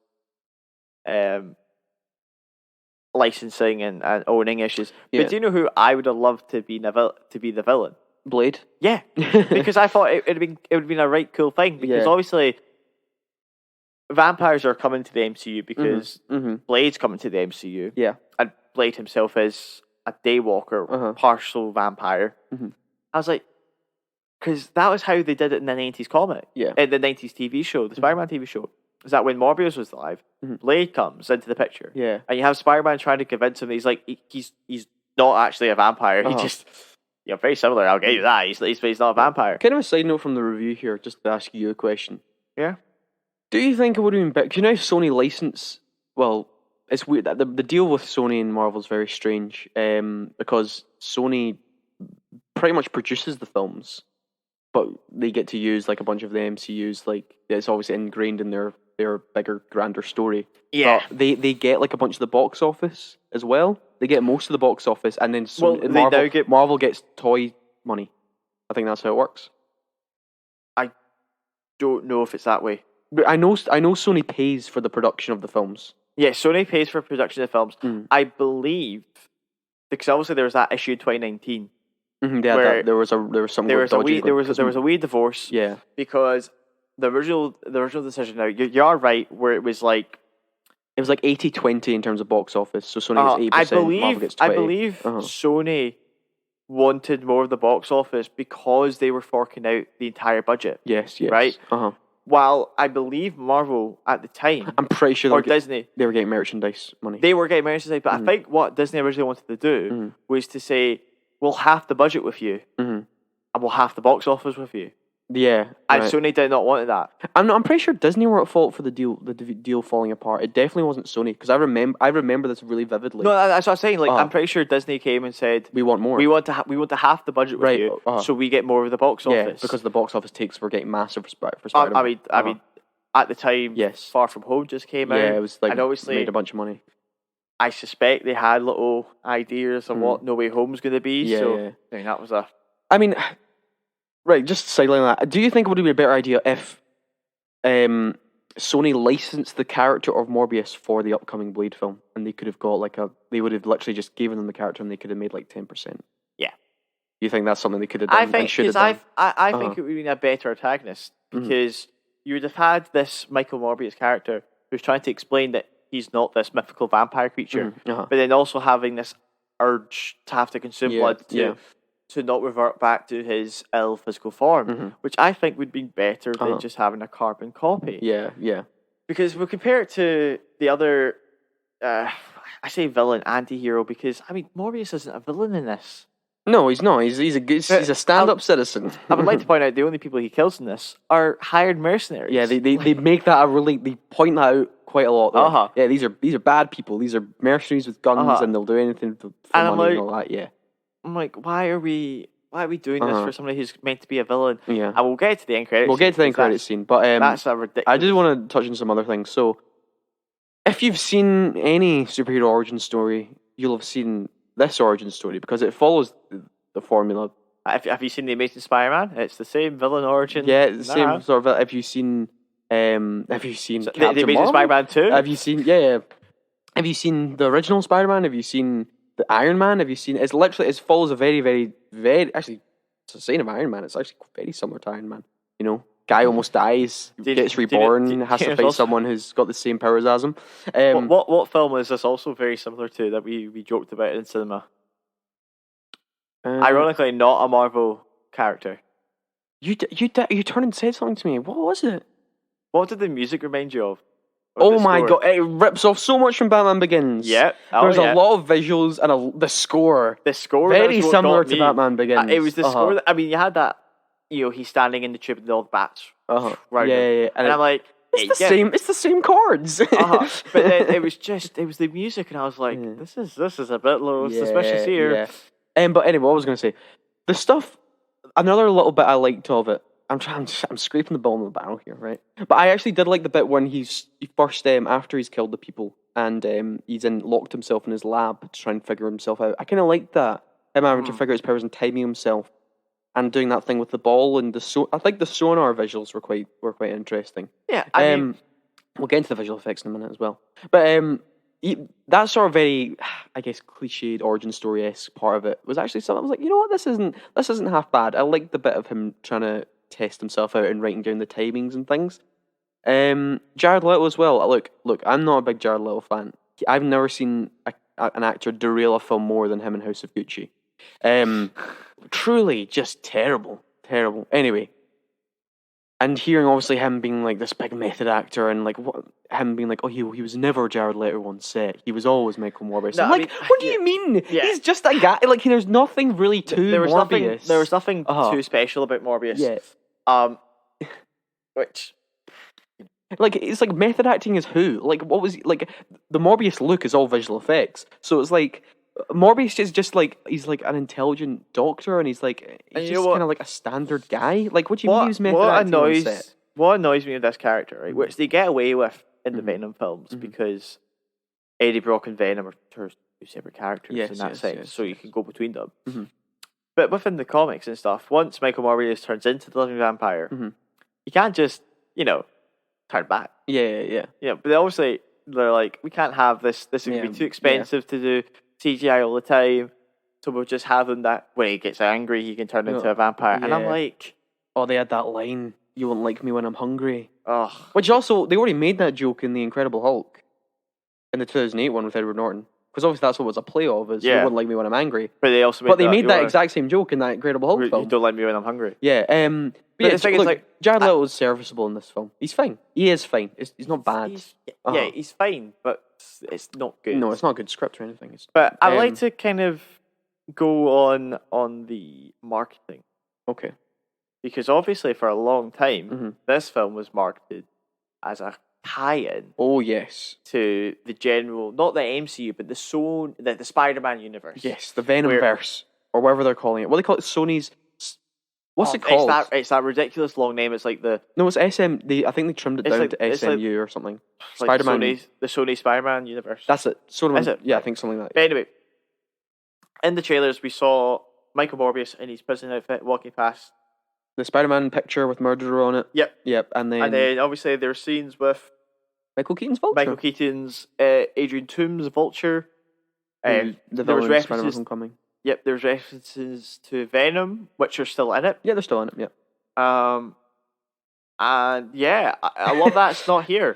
licensing and owning issues. Yeah. But do you know who I would have loved to be the villain? Blade? Yeah. Because I thought it would have been a right cool thing. Because obviously vampires are coming to the MCU because Blade's coming to the MCU. Yeah. And Blade himself is a daywalker, partial vampire. I was like, because that was how they did it in the 90s comic. Yeah. In the 90s TV show, the Spider-Man TV show. Is that when Morbius was alive, Blade comes into the picture. Yeah. And you have Spider-Man trying to convince him that he's not actually a vampire. He just, very similar, I'll get you that. He's not a vampire. Kind of a side note from the review here, just to ask you a question. Yeah. Do you think it would have been better? Because Sony license, well, it's weird. The deal with Sony and Marvel is very strange because Sony pretty much produces the films. But they get to use like a bunch of the MCU's, like it's obviously ingrained in their bigger, grander story. Yeah, but they get like a bunch of the box office as well. They get most of the box office, and then Marvel gets toy money. I think that's how it works. I don't know if it's that way. But I know Sony pays for the production of the films. Yeah, Sony pays for production of films. I believe because obviously there was that issue in 2019. There was a wee divorce. Yeah, because the original decision. Now you are right, where it was like 80-20 in terms of box office. So Sony gets 8%. Marvel gets 20%. I believe Sony wanted more of the box office because they were forking out the entire budget. Yes. Right. While I believe Marvel at the time, I'm pretty sure Disney, they were getting merchandise money. They were getting merchandise, but I think what Disney originally wanted to do was to say, we'll half the budget with you, and we'll half the box office with you. Yeah, and Sony did not want that. I'm pretty sure Disney were at fault for the deal falling apart. It definitely wasn't Sony because I remember this really vividly. No, that's what I'm saying. Like, I'm pretty sure Disney came and said, "We want more. We want to half the budget with you, so we get more of the box office." Yeah, because the box office takes were getting massive for Spider-Man. I mean, at the time, Far From Home just came out. Yeah, it was like and obviously made a bunch of money. I suspect they had little ideas of what No Way Home's going to be. Yeah, so I mean, that was a. I mean. Right, just sideline that. Do you think it would be a better idea if Sony licensed the character of Morbius for the upcoming Blade film, and they could have got they would have literally just given them the character, and they could have made like 10%? Yeah, You think that's something they could have done and should have done? I think it would have been a better antagonist because you would have had this Michael Morbius character who's trying to explain that he's not this mythical vampire creature, but then also having this urge to have to consume blood to not revert back to his ill physical form, which I think would be better than just having a carbon copy. Yeah, yeah. Because we'll compare it to the other, I say villain, anti-hero, because, I mean, Morbius isn't a villain in this. No, he's not. He's a stand-up citizen. I would like to point out the only people he kills in this are hired mercenaries. Yeah, they make that they point that out quite a lot. Yeah, these are bad people. These are mercenaries with guns, and they'll do anything for money and all that. Yeah. I'm like, why are we doing this for somebody who's meant to be a villain? Yeah. And we'll get to the end credits. We'll get to the end credits scene, but that's a ridiculous. I just want to touch on some other things. So, if you've seen any superhero origin story, you'll have seen this origin story because it follows the formula. Have you seen the Amazing Spider-Man? It's the same villain origin. Yeah, it's the same sort of. Have you seen Captain the Amazing Marvel? Spider-Man 2? Have you seen? Yeah. Have you seen the original Spider-Man? Have you seen the Iron Man? Have you seen? It's literally, it follows a very, very, very. Actually, it's the same of Iron Man. It's actually very similar to Iron Man. You know, guy almost dies, gets reborn, has to fight someone who's got the same powers as him. What film is this also very similar to that we joked about in cinema? Ironically, not a Marvel character. You turned and said something to me. What was it? What did the music remind you of? Oh my god, it rips off so much from Batman Begins. Yeah. There's a lot of visuals and the score. The score very similar to Batman Begins. It was the score that, I mean, you had that, he's standing in the tube with all the bats. Yeah. And I'm like, it's the same chords. But then it was the music, and I was like, this is a bit low, suspicious here. Yeah. But anyway, what I was going to say, the stuff, another little bit I liked of it, I'm scraping the bottom of the barrel here, right? But I actually did like the bit when he first, after he's killed the people, and he's locked himself in his lab to try and figure himself out. I kind of liked that, him having to figure out his powers and timing himself, and doing that thing with the ball and I think the sonar visuals were quite interesting. Yeah, I mean, we'll get into the visual effects in a minute as well. But that sort of very, I guess, cliched origin story-esque part of it was actually something I was like, you know what, this isn't half bad. I liked the bit of him trying to test himself out and writing down the timings and things. Jared Leto as well. Look, I'm not a big Jared Leto fan. I've never seen an actor derail a film more than him in House of Gucci. Truly just terrible. Anyway, and hearing obviously him being like this big method actor and like him being like, oh, he was never Jared Leto on set. He was always Michael Morbius. No, what do you mean? Yeah. He's just a guy. Like, there's nothing really to Morbius. There was nothing too special about Morbius. Yeah. Which, like, it's like method acting is who? Like, what was like the Morbius look is all visual effects. So it's like Morbius is just like he's like an intelligent doctor, and he's just kind of like a standard guy. Like, what do you mean he was method acting on set? What annoys me with this character, right, which they get away with in the Venom films, because Eddie Brock and Venom are two separate characters in that sense, so you can go between them. Mm-hmm. But within the comics and stuff, once Michael Morbius turns into the living vampire, you can't just, turn back. Yeah. But obviously, they're like, we can't have this. This would be too expensive to do CGI all the time, so we'll just have him that when he gets angry, he can turn into a vampire. And I'm like... Oh, they had that line, you won't like me when I'm hungry. Ugh. Which also, they already made that joke in The Incredible Hulk, in the 2008 one with Edward Norton. Because obviously that's what was a play of, is you wouldn't like me when I'm angry. But they also made that exact same joke in that Incredible Hulk film. You don't like me when I'm hungry. Yeah. But the thing is, like, Jared Leto is serviceable in this film. He's fine. He is fine. He's not bad. He's fine, but it's not good. No, it's not a good script or anything. But I'd like to kind of go on the marketing. Okay. Because obviously for a long time, this film was marketed as a tie-in. Oh, yes. To the general, not the MCU, but the Spider-Man universe. Yes, the Venomverse, or whatever they're calling it. What do they call it? Sony's... What's it called? It's that ridiculous long name. It's like the... No, it's SM... I think they trimmed it down to SMU or something. Spider-Man... the Sony Spider-Man universe. That's it. Is it? Yeah, I think something like that. But anyway, in the trailers, we saw Michael Morbius in his prison outfit walking past the Spider-Man picture with Murderer on it. Yep. And then obviously there are scenes with Michael Keaton's Vulture. Michael Keaton's Adrian Toomes Vulture. The there was references. Homecoming. Yep, there's references to Venom, which are still in it. Yeah, they're still in it. Yeah. And yeah, I love that it's not here.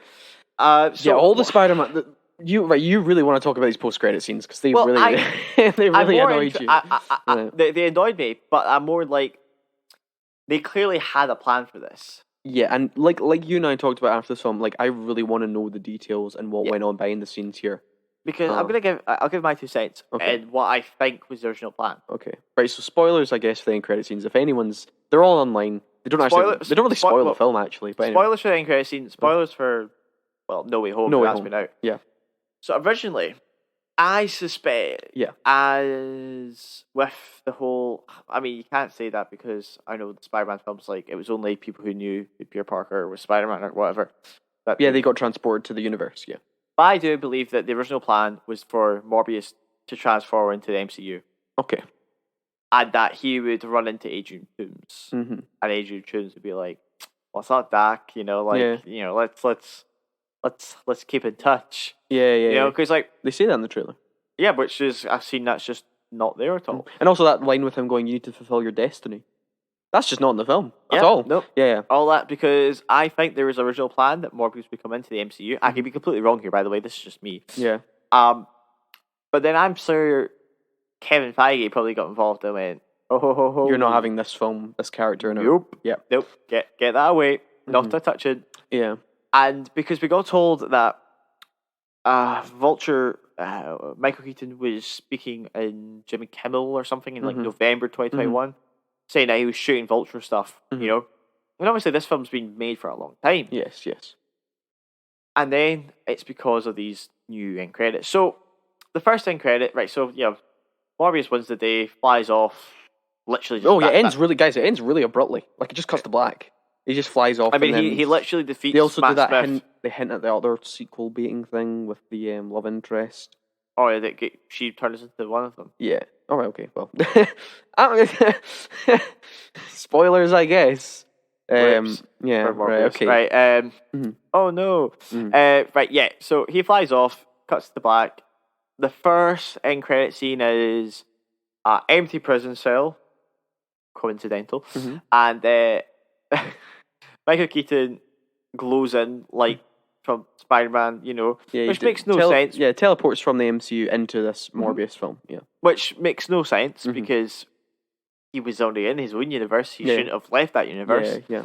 All the Spider-Man. You really want to talk about these post-credit scenes because they really annoyed you. They annoyed me, but I'm more like they clearly had a plan for this. Yeah, and like you and I talked about after the film, like I really want to know the details and what went on behind the scenes here. Because I'll give my 2 cents and what I think was the original plan. Okay, right. So spoilers, I guess, for the end credit scenes. If they're all online. They don't really spoil the film actually. But spoilers for the end credit scene. Spoilers for No Way Home. No Way Home. Been out. Yeah. So originally, I suspect, as with the whole, I mean, you can't say that because I know the Spider-Man films, like, it was only people who knew who Peter Parker was Spider-Man or whatever. They got transported to the universe, yeah. But I do believe that the original plan was for Morbius to transform into the MCU. Okay. And that he would run into Adrian Toomes. Mm-hmm. And Adrian Toomes would be like, what's up, Doc? Let's keep in touch. Yeah. Because like they say that in the trailer. Yeah, which is I've seen that's just not there at all. And also that line with him going, "You need to fulfill your destiny." That's just not in the film at all. Nope. Yeah. All that because I think there was an original plan that Morbius would come into the MCU. I could be completely wrong here, by the way. This is just me. Yeah. But then I'm sure Kevin Feige probably got involved and went, "Oh, you're not having this character in it." Nope. Yep. Nope. Get that away. Not to touch it. Yeah. And because we got told that Vulture, Michael Keaton was speaking in Jimmy Kimmel or something in like November 2021, saying that he was shooting Vulture stuff, and obviously this film's been made for a long time. Yes. And then it's because of these new end credits. So the first end credit, right? So Morbius wins the day, flies off, literally. Just it ends really abruptly. Like it just cuts to black. He just flies off. I mean, he literally defeats. They also Matt do that Smith. They hint at the other sequel baiting thing with the love interest. Oh, yeah, she turns into one of them. Yeah. All right. Okay. Well, spoilers, I guess. Yeah. Right. Okay. Right. Oh no. Right. Yeah. So he flies off, cuts to the black. The first end credit scene is empty prison cell. Coincidental. And Michael Keaton glows in like from Spider-Man, which makes no sense. Yeah, teleports from the MCU into this Morbius film. Yeah, which makes no sense because he was only in his own universe. He shouldn't have left that universe. Yeah.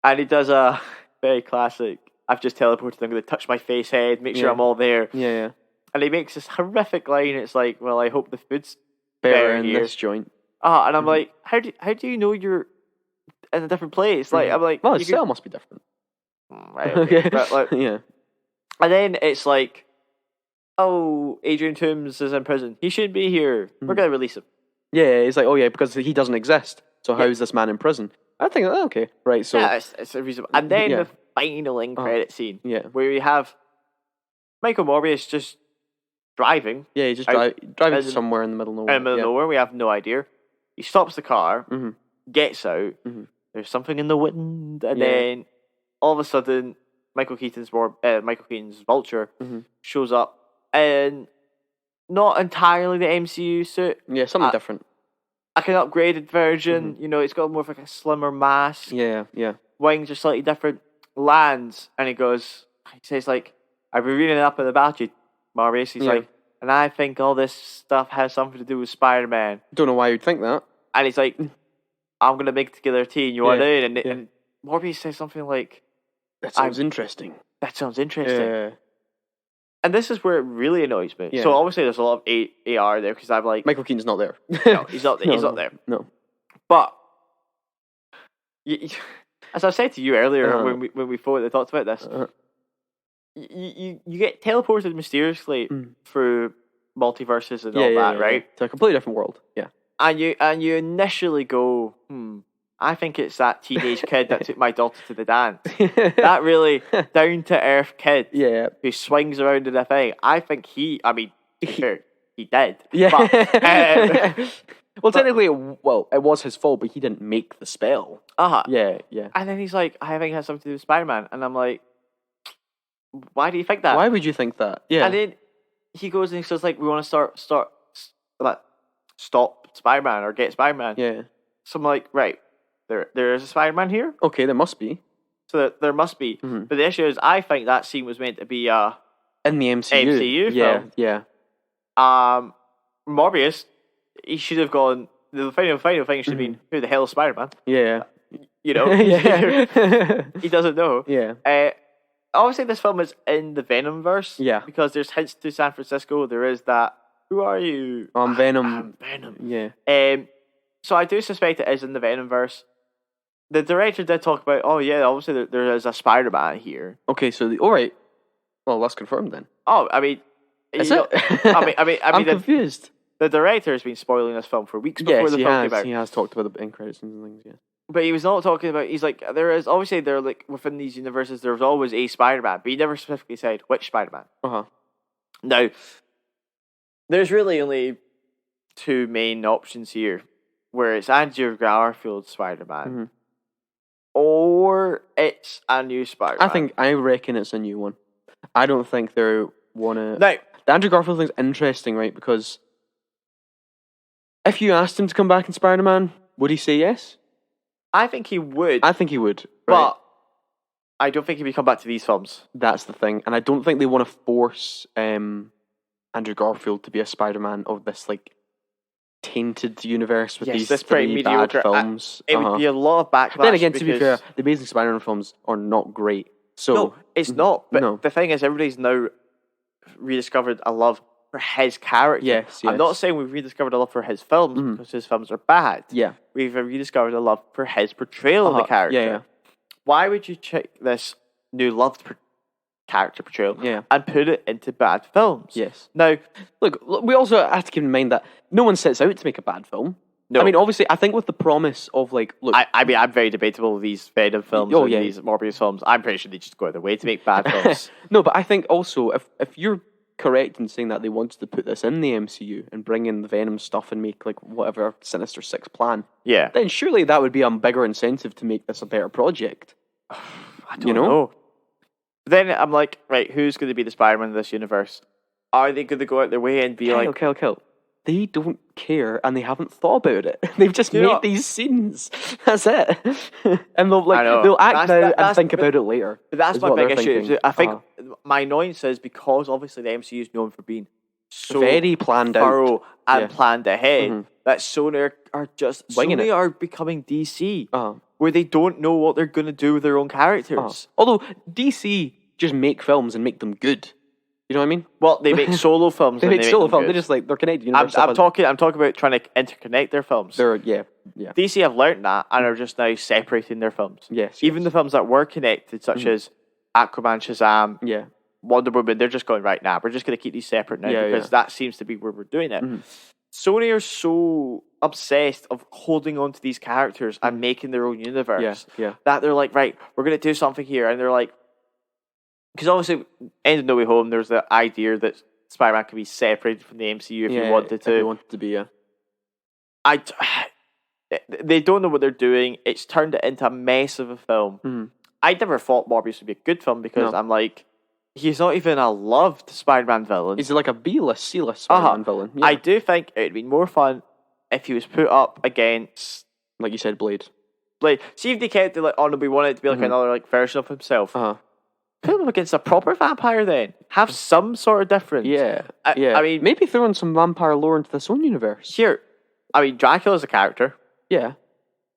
And he does a very classic. I've just teleported. I'm going to touch my face head, make sure I'm all there. Yeah. And he makes this horrific line. It's like, well, I hope the food's better in here. this joint. And I'm like, how do you know you're in a different place? Like, I'm like, well, his cell must be different. Right. Okay. But, like, yeah. And then it's like, oh, Adrian Toomes is in prison. He shouldn't be here. We're going to release him. Yeah, it's like, oh yeah, because he doesn't exist. So how is this man in prison? I think, okay, right. So it's a reason. And then the final end credit scene, where we have Michael Morbius just driving. Yeah, he's just driving somewhere in the middle of nowhere. In the middle of nowhere, we have no idea. He stops the car, gets out. There's something in the wind, and then all of a sudden, Michael Keaton's Vulture shows up, and not entirely the MCU suit. Yeah, something different. Like an upgraded version. It's got more of like a slimmer mask. Yeah. Wings are slightly different. Lands, and he says like, I've been reading up on about you, Morbius. He's like, and I think all this stuff has something to do with Spider-Man. Don't know why you'd think that. And he's like, I'm going to make together a team. You want in? And Morbius says something like, That sounds interesting. Yeah. And this is where it really annoys me. Yeah. So obviously there's a lot of AR there because I'm like... Michael Keaton's not there. No, he's not there. No. But, as I said to you earlier when we talked about this, you get teleported mysteriously through multiverses and all that, right? To a completely different world, yeah. And you initially go, I think it's that teenage kid that took my daughter to the dance. That really down-to-earth kid who swings around in a thing. I think he did. Yeah. Well, technically, it was his fault, but he didn't make the spell. Yeah. And then he's like, I think it has something to do with Spider-Man. And I'm like, why do you think that? Why would you think that? Yeah. And then he goes and he says, like, we want to start stop Spider-Man or get Spider-Man. Yeah. So I'm like, right, there is a Spider-Man here? Okay, there must be. So there must be. Mm-hmm. But the issue is, I think that scene was meant to be in the MCU film. Yeah. Morbius, he should have gone. The final thing should have been, who the hell is Spider-Man? Yeah. You know, he doesn't know. Yeah. Obviously, this film is in the Venomverse. Yeah. Because there's hints to San Francisco. There is that. Who are you? I'm Venom. I'm Venom. Yeah. So I do suspect it is in the Venomverse. The director did talk about, obviously there is a Spider-Man here. Okay, so all right. Well, that's confirmed then. Oh, I mean, is it? I mean, I'm confused. The director has been spoiling this film for weeks before the film came out. He has talked about the end credits and things. Yeah. But he was not talking about. He's like, there is obviously within these universes, there's always a Spider-Man, but he never specifically said which Spider-Man. Now, there's really only two main options here, where it's Andrew Garfield's Spider-Man, or it's a new Spider-Man. I reckon it's a new one. I don't think they want to. Now, the Andrew Garfield thing's interesting, right? Because if you asked him to come back in Spider-Man, would he say yes? I think he would. Right? But I don't think he would come back to these films. That's the thing. And I don't think they want to force Andrew Garfield to be a Spider-Man of this, like, tainted universe with these three bad films. It would be a lot of backlash. Then again, to be fair, the Amazing Spider-Man films are not great. So no, it's not. But the thing is, everybody's now rediscovered a love for his character. Yes. I'm not saying we've rediscovered a love for his films because his films are bad. Yeah. We've rediscovered a love for his portrayal of the character. Yeah. Why would you take this new loved character portrayal and put it into bad films? Yes. Now, look, we also have to keep in mind that no one sets out to make a bad film. No. I mean, obviously, I think with the promise of, like, look... I mean, I'm very debatable with these Venom films these Morbius films. I'm pretty sure they just go out of their way to make bad films. No, but I think also, if you're correct in saying that they wanted to put this in the MCU and bring in the Venom stuff and make, like, whatever Sinister Six plan, then surely that would be a bigger incentive to make this a better project. I don't know. But then I'm like, right, who's going to be the Spider-Man in this universe? Are they going to go out their way and be Kill. They don't care and they haven't thought about it. They've just made these scenes. That's it. And they'll act now and think about it later. But that's my big issue. I think my annoyance is because obviously the MCU is known for being so very planned thorough and planned ahead that Sony are becoming DC, where they don't know what they're going to do with their own characters. Although DC just make films and make them good. You know what I mean? Well, they make solo films. They make solo films. They're just like they're connected. I'm talking about trying to interconnect their films. Yeah. DC have learned that and are just now separating their films. Yes. Even the films that were connected, such as Aquaman, Shazam, Wonder Woman, they're just going right now. We're just going to keep these separate now because that seems to be where we're doing it. Sony are so obsessed of holding on to these characters and making their own universe that they're like, right, we're going to do something here, and they're like. Because obviously, end of No Way Home, there's the idea that Spider-Man can be separated from the MCU if you wanted to. If you wanted to be, They don't know what they're doing. It's turned it into a mess of a film. I never thought Morbius would be a good film because I'm like, he's not even a loved Spider-Man villain. He's like a B-list, C-list Spider-Man villain. Yeah. I do think it would be more fun if he was put up against, like you said, Blade. See if they kept it like, we want it to be like another like version of himself. Put him against a proper vampire then. Have some sort of difference. Yeah. I mean, maybe throw in some vampire lore into this own universe. Here. I mean, Dracula's a character. Yeah.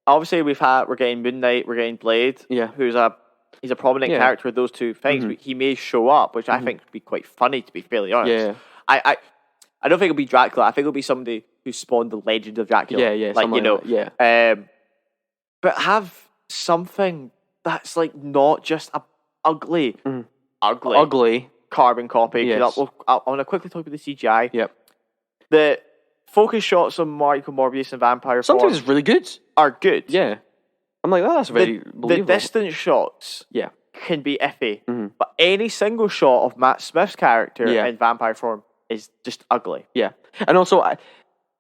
Obviously, we're getting Moon Knight, we're getting Blade. Yeah. He's a prominent character with those two things. He may show up, which I think would be quite funny, to be fairly honest. Yeah. I don't think it'll be Dracula. I think it'll be somebody who spawned the legend of Dracula. Yeah. Like, you know. Yeah. But have something that's like not just a ugly carbon copy. Yes. I want to quickly talk about the CGI. Yep. The focus shots on Michael Morbius and Vampire sometimes it's really good. Are good. Yeah. I'm like, that's very believable. The distant shots can be iffy. But any single shot of Matt Smith's character in vampire form is just ugly. Yeah. And also,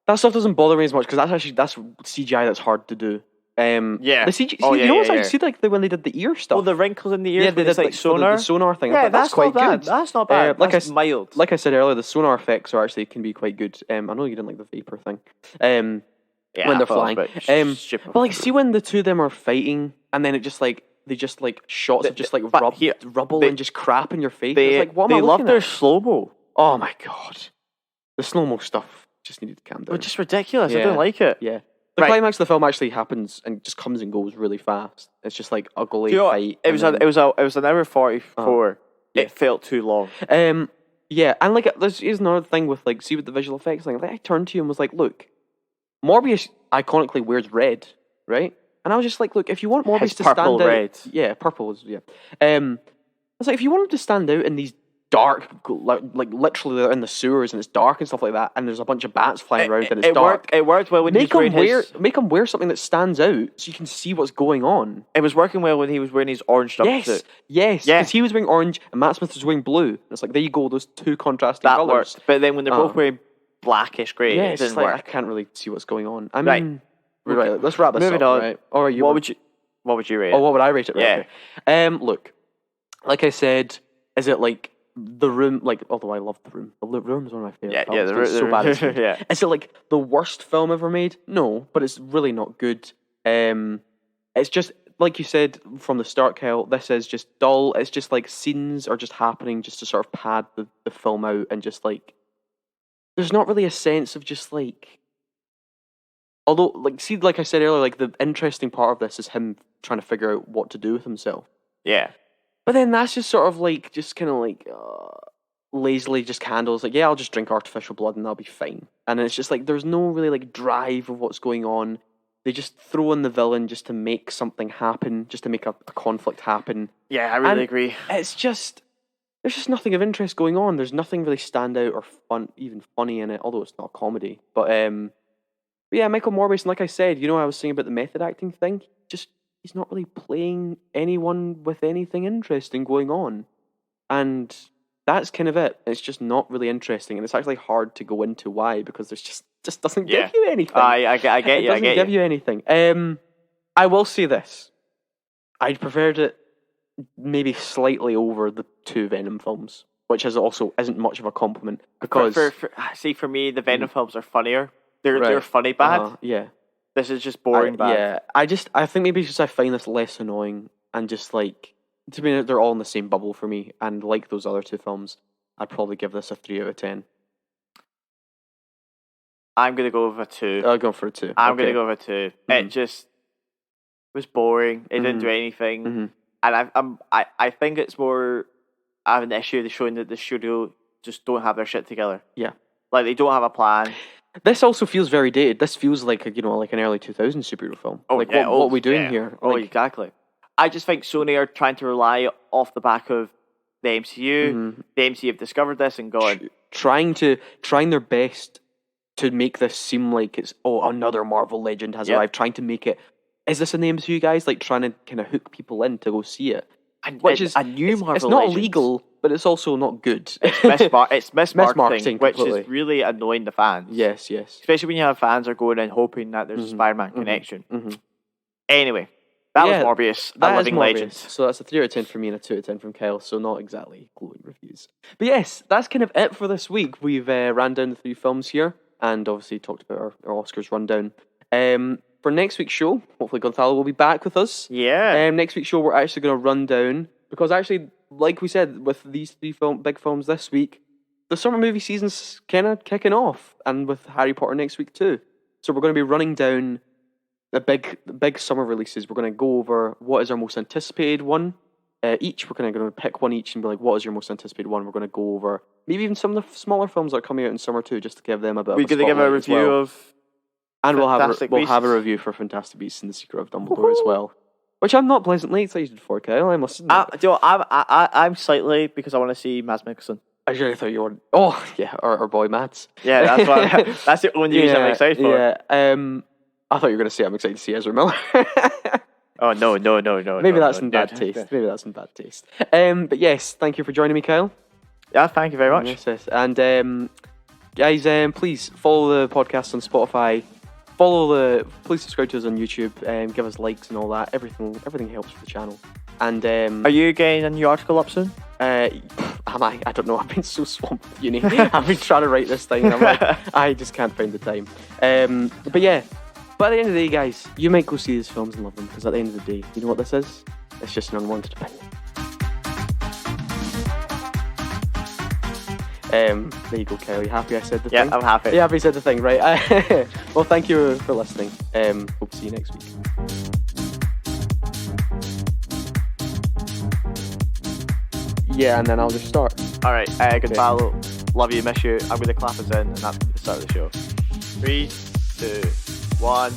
that stuff doesn't bother me as much because that's CGI that's hard to do. The CG, you know what's like? See, like when they did the ear stuff. Oh, the wrinkles in the ears. Yeah, they did like sonar. The sonar thing. Yeah, that's quite good. That's not bad. That's mild. Like I said earlier, the sonar effects can be quite good. I know you didn't like the vapor thing. When they're flying. But like, see when the two of them are fighting, and then it just like shots of just like rubble and just crap in your face. It's like, what am I looking at? They love their slow mo. Oh my god, the slow mo stuff just needed to calm down. It's just ridiculous. I don't like it. Yeah. The climax of the film actually happens and just comes and goes really fast. It's just like ugly fight. It was an hour 44. It felt too long. Yeah, and like here's another thing with like, see with the visual effects thing. Like, I turned to you and was like, look, Morbius iconically wears red, right? And I was just like, look, if you want Morbius to stand out, red. Yeah, purple is I was like, if you want him to stand out in these dark, like literally they're in the sewers and it's dark and stuff like that, and there's a bunch of bats flying around and it's dark. It worked well when he was make him wear something that stands out so you can see what's going on. It was working well when he was wearing his orange jumpsuit. Yes, because he was wearing orange and Matt Smith was wearing blue. And it's like, there you go, those two contrasting colours. Worked. But then when they're both wearing blackish grey, it didn't work. I can't really see what's going on. I mean, right, let's wrap this up. Moving on. Right? Or what would you rate it? Oh, what would I rate it? Right, okay. Look, like I said, is it like The Room, like, although I love The Room. The Room is one of my favourite films. So bad Is it like the worst film ever made? No, but it's really not good. It's just, like you said from the start, Kyle, this is just dull. It's just like scenes are just happening just to sort of pad the film out, and just like, there's not really a sense of just like, although, like, see, like I said earlier, like the interesting part of this is him trying to figure out what to do with himself. Yeah. But then that's just sort of like, just kind of like, lazily just handles, like, yeah, I'll just drink artificial blood and I'll be fine. And it's just like, there's no really like drive of what's going on. They just throw in the villain just to make something happen, just to make a conflict happen. Yeah, I really agree. It's just, there's just nothing of interest going on. There's nothing really stand out or fun, even funny in it, although it's not a comedy. But yeah, Michael Morbius, and like I said, I was saying about the method acting thing, he's not really playing anyone with anything interesting going on. And that's kind of it. It's just not really interesting. And it's actually hard to go into why, because there's just doesn't give you anything. I get you. It doesn't give you anything. I will say this. I preferred it maybe slightly over the two Venom films, which isn't much of a compliment. Because for me, the Venom films are funnier. They're funny bad. Yeah. This is just boring bad. Yeah, I think maybe it's just I find this less annoying, and just like, to me, they're all in the same bubble for me, and like those other two films, I'd probably give this a 3 out of 10. I'm going to go with a 2. I'll go for a 2. I'm going to go with a 2. Mm-hmm. It just was boring. It didn't do anything. Mm-hmm. And I think it's more, I have an issue with showing that the studio just don't have their shit together. Yeah. Like, they don't have a plan. This also feels very dated. This feels like like an early 2000s superhero film. What are we doing here? Like, exactly. I just think Sony are trying to rely off the back of the MCU. Mm-hmm. The MCU have discovered this and gone, trying their best to make this seem like it's another Marvel legend has arrived. Trying to make it, is this in the MCU, guys? Like, trying to kind of hook people in to go see it. Which is a new Marvel. It's not illegal, but it's also not good. It's mismarketing, which is really annoying the fans. Yes. Especially when you have fans are going in hoping that there's a Spider-Man connection. Mm-hmm. Anyway, that was Morbius, a living legend. So that's a 3 out of 10 for me and a 2 out of 10 from Kyle, so not exactly glowing reviews. But yes, that's kind of it for this week. We've ran down the 3 films here, and obviously talked about our Oscars rundown. For next week's show, hopefully Gonzalo will be back with us. Yeah. Next week's show, we're actually going to run down, because actually, like we said, with these 3 big films this week, the summer movie season's kind of kicking off, and with Harry Potter next week too. So we're going to be running down the big summer releases. We're going to go over what is our most anticipated one each. We're going to pick one each and be like, what is your most anticipated one? We're going to go over maybe even some of the smaller films that are coming out in summer too, just to give them a bit of a spotlight. We're going to give a review of... And we'll have a review for Fantastic Beasts and the Secret of Dumbledore as well, which I'm not pleasantly excited for, Kyle. I must admit. I'm slightly, because I want to see Mads Mikkelsen. I really thought you were. Oh yeah, our boy Mads. Yeah, that's why. That's the only reason I'm excited for. Yeah. I thought you were going to say I'm excited to see Ezra Miller. Oh no! Maybe that's in bad taste. But yes, thank you for joining me, Kyle. Yeah, thank you very much. Yes. And guys, please follow the podcast on Spotify. Please subscribe to us on YouTube and give us likes and all that. Everything helps with the channel. And are you getting a new article up soon? Am I? I don't know. I've been so swamped with uni. I've been trying to write this thing, and I'm like, I just can't find the time. But yeah. But at the end of the day, guys, you might go see these films and love them, because at the end of the day, you know what this is? It's just an unwanted opinion. There you go, Kyle. You happy I said the thing? Yeah, I'm happy. You happy I said the thing, right? Well, thank you for listening. Hope to see you next week. Yeah, and then I'll just start. Alright, goodbye. Love you, miss you. I'm going to clap us in, and that's the start of the show. 3, 2, 1.